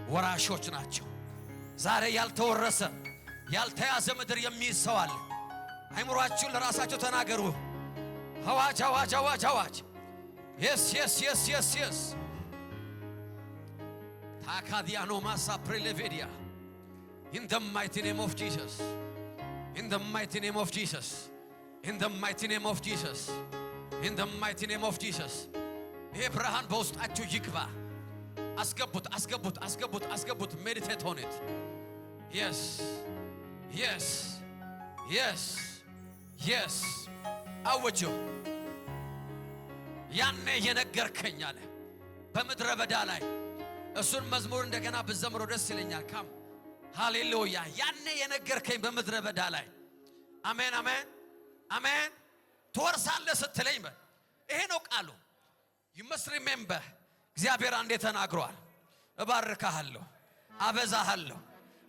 ወራሾች ናቸው። ዛሬ ያልተወረሰ ያልተያዘ ምድር የሚይዝ ሰው አለ። አይምሯችሁን ለራሳችሁ ተናገሩ። አዋጅ አዋጅ አዋጅ አዋጅ። yes yes yes yes yes ታካዲያኖ ማሳ ፕሬሌቬዲያ in the mighty name of Jesus in the mighty name of Jesus in the mighty name of Jesus in the mighty name of Jesus ይሄ ብርሃን በውስጣችሁ ይግባ። አስገቡት አስገቡት አስገቡት አስገቡት። ሜዲቴት on it yes yes yes yes አውጁ። ያኔ የነገርከኝ አለ በምድረ በዳ ላይ እሱን መዝሙር እንደገና ብዘምሮ ደስ ይለኛል። ካም ሃሌሉያ። ያኔ የነገርከኝ በምድረ በዳ ላይ አሜን አሜን አሜን ትወርሳለህ ስትለኝ ይሄ ነው ቃሉ። you must remember እግዚአብሔር አንዴ ተናግሯል። እባርካለሁ፣ አበዛሃለሁ፣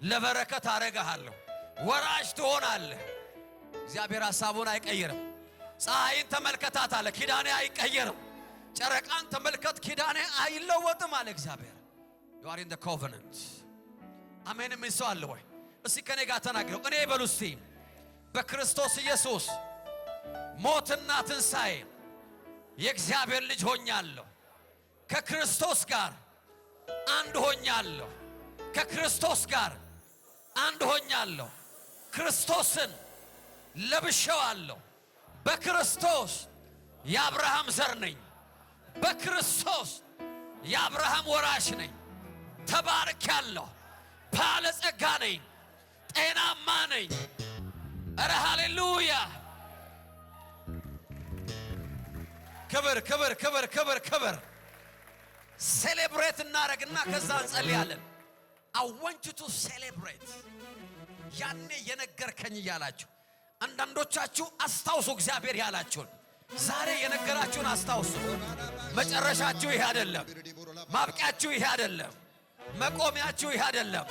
ለበረከት አረጋለሁ፣ ወራሽ ትሆናለህ። እግዚአብሔር ሐሳቡን አይቀይርም። ፀሐይን ተመልከታት አለ፣ ኪዳኔ አይቀየርም። ጨረቃን ተመልከት፣ ኪዳኔ አይለወጥም አለ እግዚአብሔር። you are in the covenant አሜን። ምን ሰው አለ ወይ? እስኪ ከኔ ጋር ተናገሩ። እኔ በሉ እስቲ በክርስቶስ ኢየሱስ ሞትና ትንሣኤ የእግዚአብሔር ልጅ ሆኛለሁ። ከክርስቶስ ጋር አንድ ሆኛለሁ። ከክርስቶስ ጋር አንድ ሆኛለሁ። ክርስቶስን ለብሼዋለሁ። በክርስቶስ የአብርሃም ዘር ነኝ። በክርስቶስ የአብርሃም ወራሽ ነኝ። ተባርኬያለሁ። ባለጸጋ ነኝ። ጤናማ ነኝ። ኧረ ሃሌሉያ! ክብር ክብር ክብር ክብር ክብር። ሴሌብሬት እናረግና ከዛ እንጸልያለን። I want you to celebrate ያኔ የነገርከኝ እያላችሁ አንዳንዶቻችሁ አስታውሱ። እግዚአብሔር ያላችሁን ዛሬ የነገራችሁን አስታውሱ። መጨረሻችሁ ይሄ አይደለም። ማብቂያችሁ ይሄ አይደለም። መቆሚያችሁ ይሄ አይደለም።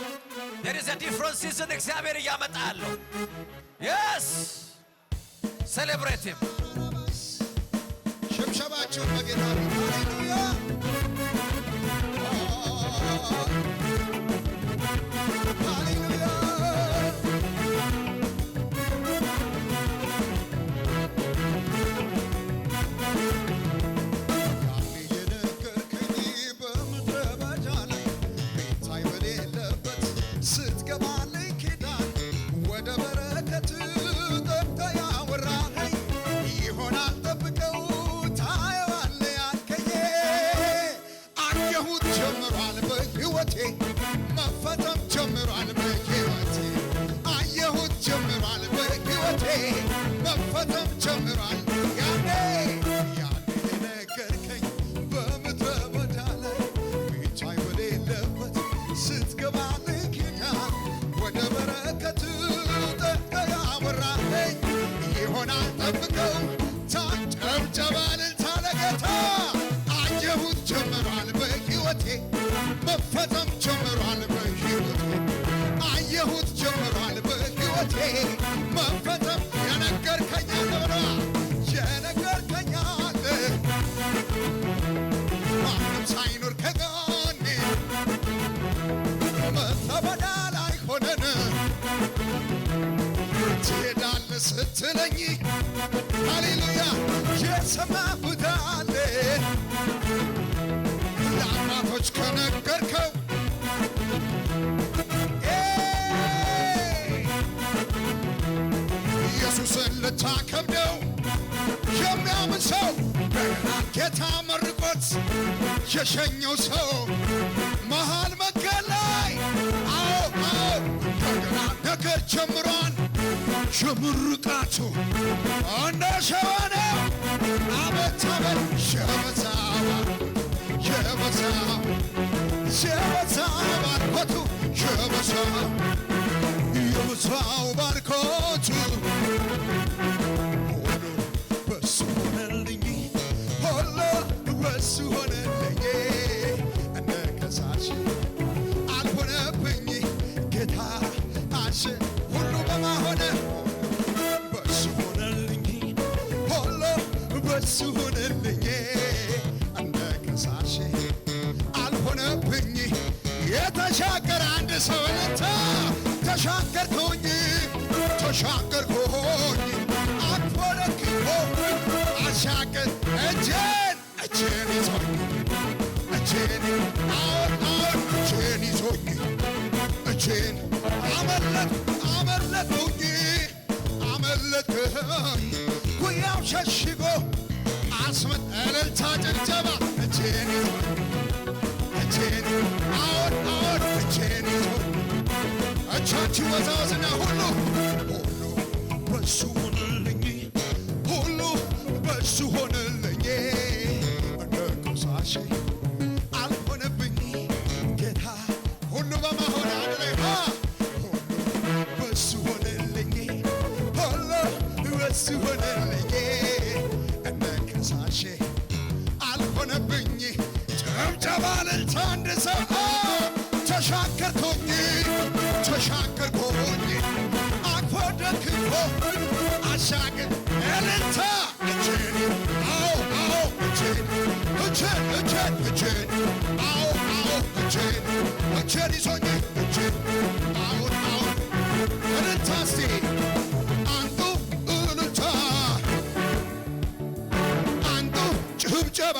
there is a different season እግዚአብሔር እያመጣ ያለው። yes celebrate him። ሽብሸባችሁ በጌታ ሃሌሉያ ሃሌሉያ። የነገርከኝ በምድረ በዳ ላይ ቤታይ በሌለበት ስትገባልኝ ኪዳን ወደ በረከት ጠርተህ ያወራኸኝ ይሆናል ጠብቀው ታየዋለህ ያልከኝ አየሁት ጀምሯል በሕይወቴ መፈጸም ጀምሯል በሕይወቴ አየሁት ጀምሯል በሕይወቴ መፈጸም ጀምሯል። ያኔ የነገርከኝ በምድረ በዳ ላይ ቤታይ በሌለበት ስትገባልኝ ኪዳን ወደ በረከት ጠርተህ ያወራኸኝ ይሆናል ጠብቀው ታጨብጨባልን ታለጌታ አየሁት ጀምሯል በሕይወቴ መፈጸም ጀምሯል በሕይወቴ አየሁት ጀምሯል ስትለኝ ሃሌሉያ የሰማሁት አለ ለአባቶች ከነገርከው ኢየሱስን ልታከብደው የሚያምን ሰው ጌታ መርቆት የሸኘው ሰው መሃል መንገድ ላይ አዎ እንደገና ነገር ጀምሯል። የምርቃቱ እንደሸወነው አመት ባርኮቱ የበዛው ባርኮቱ ሁሉ በሱ ሆነልኝ ሁሉ በሱ ሆነልኝ እንደ ከሳሽ አልሆነብኝ ጌታ አሸ ሁሉ በማሆነ በሱ ሆነልኝ ሁሉ በሱ ሆነልኝ እንደ ከሳሽ አልሆነብኝ የተሻገረ አንድ ሰው ለታ ተሻገርኩኝ አትወለክፎ አሻገር እጄን ይዞኝ እጄን ይዞኝ እጄን አመለጥኩኝ ጉያው ሸሽጎ አስመጥ እልልታ ጭብጨባ እጄን ይዞኝ እጄን ይዞኝ እጃችሁ ወዛወዝና ሁሉ በሱ ሆነልኝ ሁሉ በሱ ሆነልኝ እንደ ከሳሼ አልሆነብኝ ጌታ ሁሉ በማሆን አንድ ላይ ሁሉ በሱ ሆነልኝ ሁሉ በሱ ሆነልኝ እንደ ከሳሼ አልሆነብኝ ጭብጨባ እልልታ አንድ ሰው ተሻገርኩኝ አቅፎ ደግፎ አሻገር እልልታ እጄን ይዞኝ እጄን እልልታ እስቲ አንዱ እልልታ አንዱ ጭብጨባ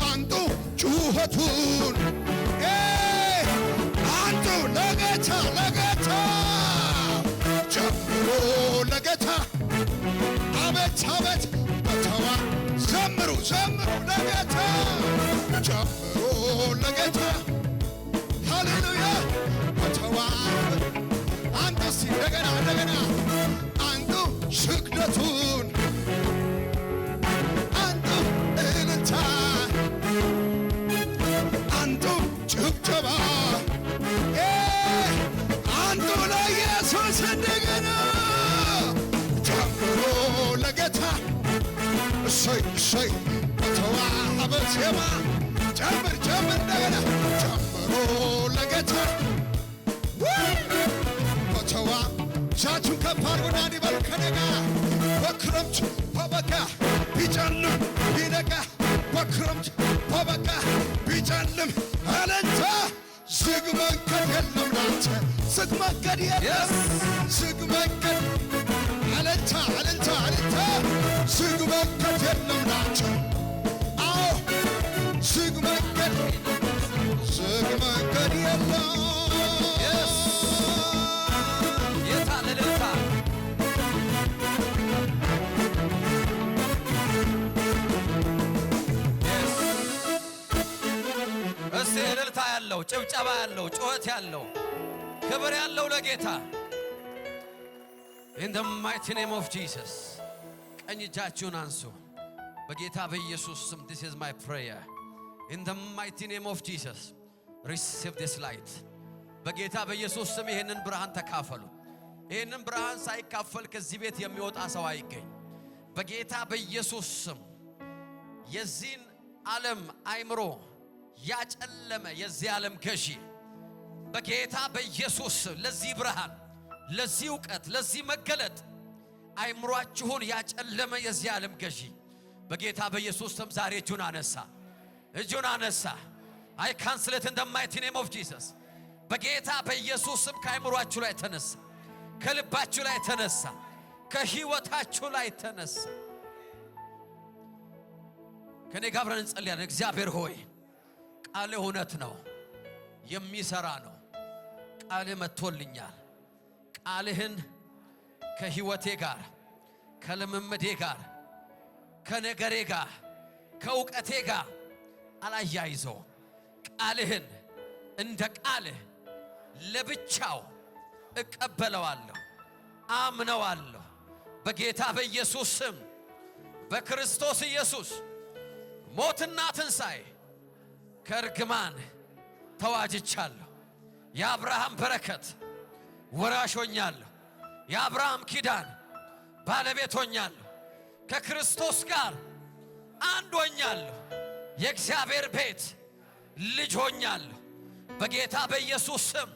አንዱ ጩኸቱን ለጌታ ጨምሮ ለጌታ አቤት በተዋ ዘምሩ ለጌታ ጨምሮ ለጌታ ሃሌሉያ በተዋ አንዱ እስቲ እንደገና አንዱ ስግደቱን አንዱ እልልታ አንዱ ጭብጨባ አንዱ ለኢየሱስ እንደገና ጨምሮ ለጌታ እሰይ በተዋበ ዜማ ጨምር እንደገና ጨምሮ ለጌታ በተዋ እጃችሁን ከፍ አድርጉና እንዲበሉ ከእኔ ጋር በክረምት በበጋ ቢጨልም ቢነጋ በክረምት በበጋ ቢጨልም እልልታ ዝግ መንገድ የለም ላንተ ዝግ መንገድ የለም ዝግ መንገድ እልልታ ዝግ መንገድ የለም ላንተ አዎ ዝግ መንገድ የለም የታለ እልልታ እስቲ እልልታ ያለው ጭብጨባ ያለው ጩኸት ያለው ክብር ያለው ለጌታ in the mighty name of Jesus ቀኝ እጃችሁን አንሱ በጌታ በኢየሱስ ስም this is my prayer in the mighty name of Jesus receive this light በጌታ በኢየሱስ ስም ይሄንን ብርሃን ተካፈሉ ይሄንን ብርሃን ሳይካፈል ከዚህ ቤት የሚወጣ ሰው አይገኝ በጌታ በኢየሱስ ስም የዚህን ዓለም አይምሮ ያጨለመ የዚህ ዓለም ገዢ በጌታ በኢየሱስ ለዚህ ብርሃን ለዚህ ዕውቀት ለዚህ መገለጥ አይምሮአችሁን ያጨለመ የዚህ ዓለም ገዢ በጌታ በኢየሱስ ስም ዛሬ እጁን አነሳ I cancel it in the mighty name of Jesus በጌታ በኢየሱስ ስም ከአይምሮአችሁ ላይ ተነሳ ከልባችሁ ላይ ተነሳ፣ ከህይወታችሁ ላይ ተነሳ። ከኔ ጋር አብረን እንጸልያለን። እግዚአብሔር ሆይ ቃልህ እውነት ነው፣ የሚሰራ ነው። ቃልህ መጥቶልኛል። ቃልህን ከህይወቴ ጋር፣ ከልምምዴ ጋር፣ ከነገሬ ጋር፣ ከእውቀቴ ጋር አላያይዘው። ቃልህን እንደ ቃልህ ለብቻው እቀበለዋለሁ፣ አምነዋለሁ። በጌታ በኢየሱስ ስም፣ በክርስቶስ ኢየሱስ ሞትና ትንሣኤ ከእርግማን ተዋጅቻለሁ። የአብርሃም በረከት ወራሾኛለሁ። የአብርሃም ኪዳን ባለቤት ሆኛለሁ። ከክርስቶስ ጋር አንድ ሆኛለሁ። የእግዚአብሔር ቤት ልጅ ሆኛለሁ። በጌታ በኢየሱስ ስም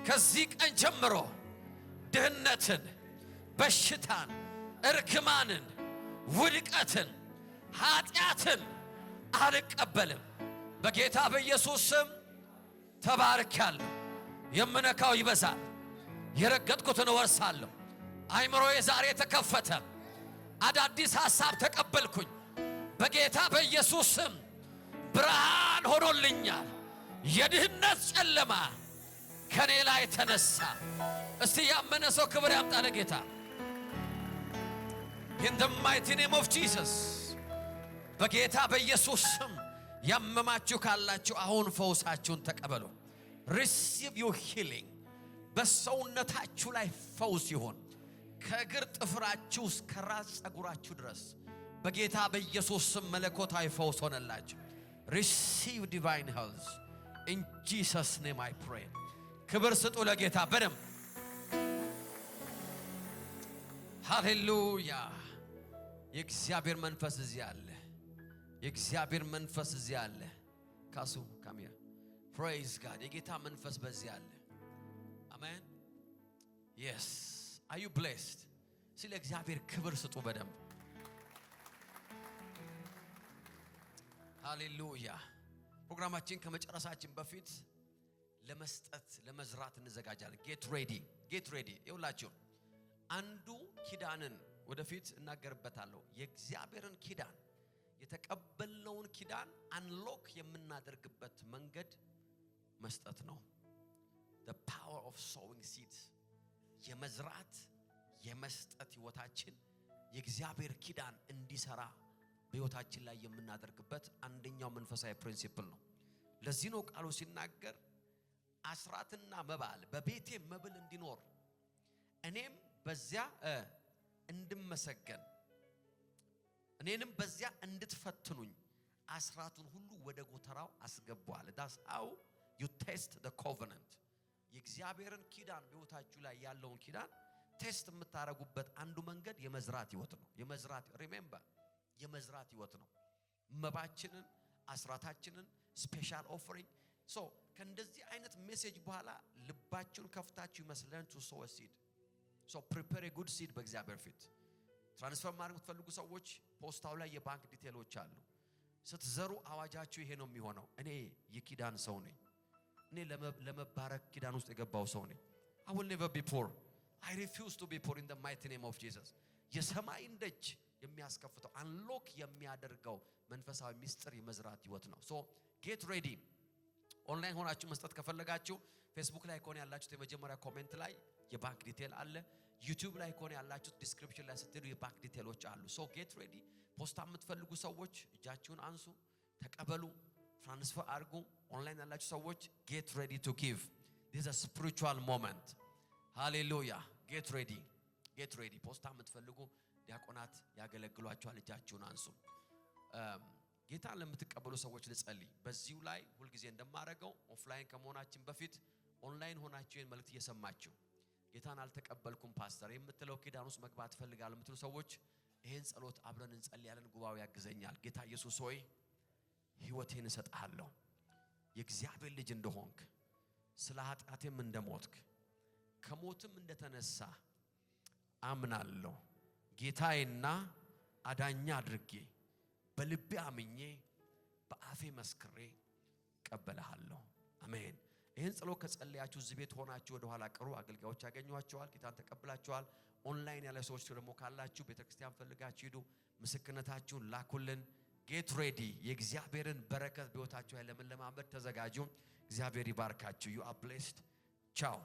ከዚህ ቀን ጀምሮ ድህነትን፣ በሽታን፣ እርግማንን፣ ውድቀትን፣ ኃጢአትን አልቀበልም። በጌታ በኢየሱስ ስም ተባርካለሁ። የምነካው ይበዛል፣ የረገጥኩትን እወርሳለሁ። አይምሮዬ ዛሬ ተከፈተ። አዳዲስ ሐሳብ ተቀበልኩኝ። በጌታ በኢየሱስ ስም ብርሃን ሆኖልኛል። የድህነት ጨለማ ከኔ ላይ ተነሳ። እስቲ ያመነ ሰው ክብር ያምጣ ለጌታ። In the mighty name of Jesus በጌታ በኢየሱስ ስም ያመማችሁ ካላችሁ አሁን ፈውሳችሁን ተቀበሉ። Receive your healing። በሰውነታችሁ ላይ ፈውስ ይሁን። ከእግር ጥፍራችሁ እስከ ራስ ፀጉራችሁ ድረስ በጌታ በኢየሱስ ስም መለኮታዊ ፈውስ ሆነላችሁ። Receive divine health. In Jesus name I pray. ክብር ስጡ ለጌታ በደም። ሃሌሉያ። የእግዚአብሔር መንፈስ እዚህ አለ። የእግዚአብሔር መንፈስ እዚህ አለ። ካሱ ካሚያ praise God። የጌታ መንፈስ በዚህ አለ። አሜን። yes are you blessed? ስለ እግዚአብሔር ክብር ስጡ በደም። ሃሌሉያ። ፕሮግራማችን ከመጨረሳችን በፊት ለመስጠት ለመዝራት እንዘጋጃለን። ጌት ሬዲ ይውላችሁ። አንዱ ኪዳንን ወደፊት እናገርበታለሁ። የእግዚአብሔርን ኪዳን የተቀበልነውን ኪዳን አንሎክ የምናደርግበት መንገድ መስጠት ነው። the power of sowing seeds የመዝራት የመስጠት ህይወታችን የእግዚአብሔር ኪዳን እንዲሰራ በህይወታችን ላይ የምናደርግበት አንደኛው መንፈሳዊ ፕሪንሲፕል ነው። ለዚህ ነው ቃሉ ሲናገር አስራትና መባል በቤቴ መብል እንዲኖር እኔም በዚያ እንድመሰገን እኔንም በዚያ እንድትፈትኑኝ አስራቱን ሁሉ ወደ ጎተራው አስገቧል። that's how you test the covenant። የእግዚአብሔርን ኪዳን በህይወታችሁ ላይ ያለውን ኪዳን ቴስት የምታረጉበት አንዱ መንገድ የመዝራት ህይወት ነው። remember የመዝራት ህይወት ነው። መባችንን አስራታችንን ስፔሻል ኦፈሪንግ ከእንደዚህ አይነት ሜሴጅ በኋላ ልባችሁን ከፍታችሁ ይመስለን to sow a seed። prepare a good seed በእግዚአብሔር ፊት። ትራንስፈር ማድረግ የምትፈልጉ ሰዎች ፖስታው ላይ የባንክ ዲቴሎች አሉ። ስትዘሩ አዋጃችሁ ይሄ ነው የሚሆነው። እኔ የኪዳን ሰው ነኝ። እኔ ለመባረክ ኪዳን ውስጥ የገባው ሰው ነኝ። I will never be poor. I refuse to be poor in the mighty name of Jesus። የሰማይን ደጅ የሚያስከፍተው አንሎክ የሚያደርገው መንፈሳዊ ሚስጥር የመዝራት ህይወት ነው። get ready። ኦንላይን ሆናችሁ መስጠት ከፈለጋችሁ ፌስቡክ ላይ ከሆነ ያላችሁት የመጀመሪያ ኮሜንት ላይ የባንክ ዲቴል አለ። ዩቲዩብ ላይ ከሆነ ያላችሁት ዲስክሪፕሽን ላይ ስትሄዱ የባንክ ዲቴሎች አሉ። get ready። ፖስታ የምትፈልጉ ሰዎች እጃችሁን አንሱ፣ ተቀበሉ፣ ትራንስፈር አድርጉ። ኦንላይን ያላችሁ ሰዎች get ready to give. this is a spiritual moment። ሃሌሉያ። get ready። ፖስታ የምትፈልጉ ዲያቆናት ያገለግሏችኋል። እጃችሁን አንሱ። ጌታን ለምትቀበሉ ሰዎች ልጸልይ። በዚሁ ላይ ሁልጊዜ እንደማረገው ኦፍላይን ከመሆናችን በፊት ኦንላይን ሆናችሁ ይህን መልእክት እየሰማችሁ ጌታን አልተቀበልኩም ፓስተር የምትለው ኪዳን ውስጥ መግባት ፈልጋለሁ የምትሉ ሰዎች ይህን ጸሎት አብረን እንጸልያለን። ጉባኤው ያግዘኛል። ጌታ ኢየሱስ ሆይ ህይወቴን እሰጥሃለሁ። የእግዚአብሔር ልጅ እንደሆንክ ስለ ኃጢአቴም እንደሞትክ ከሞትም እንደተነሳ አምናለሁ። ጌታዬና አዳኛ አድርጌ በልቤ አምኜ በአፌ መስክሬ ቀበልሃለሁ። አሜን። ይሄን ጸሎት ከጸለያችሁ እዚህ ቤት ሆናችሁ ወደ ኋላ ቀሩ አገልጋዮች ያገኙዋቸዋል። ጌታን ተቀብላችኋል። ኦንላይን ያለ ሰዎች ደግሞ ካላችሁ ቤተክርስቲያን ፈልጋችሁ ሂዱ። ምስክርነታችሁን ላኩልን። ጌት ሬዲ። የእግዚአብሔርን በረከት በሕይወታችሁ ላይ ለመለማመድ ተዘጋጁ። እግዚአብሔር ይባርካችሁ። ዩ አር ብሌስድ። ቻው።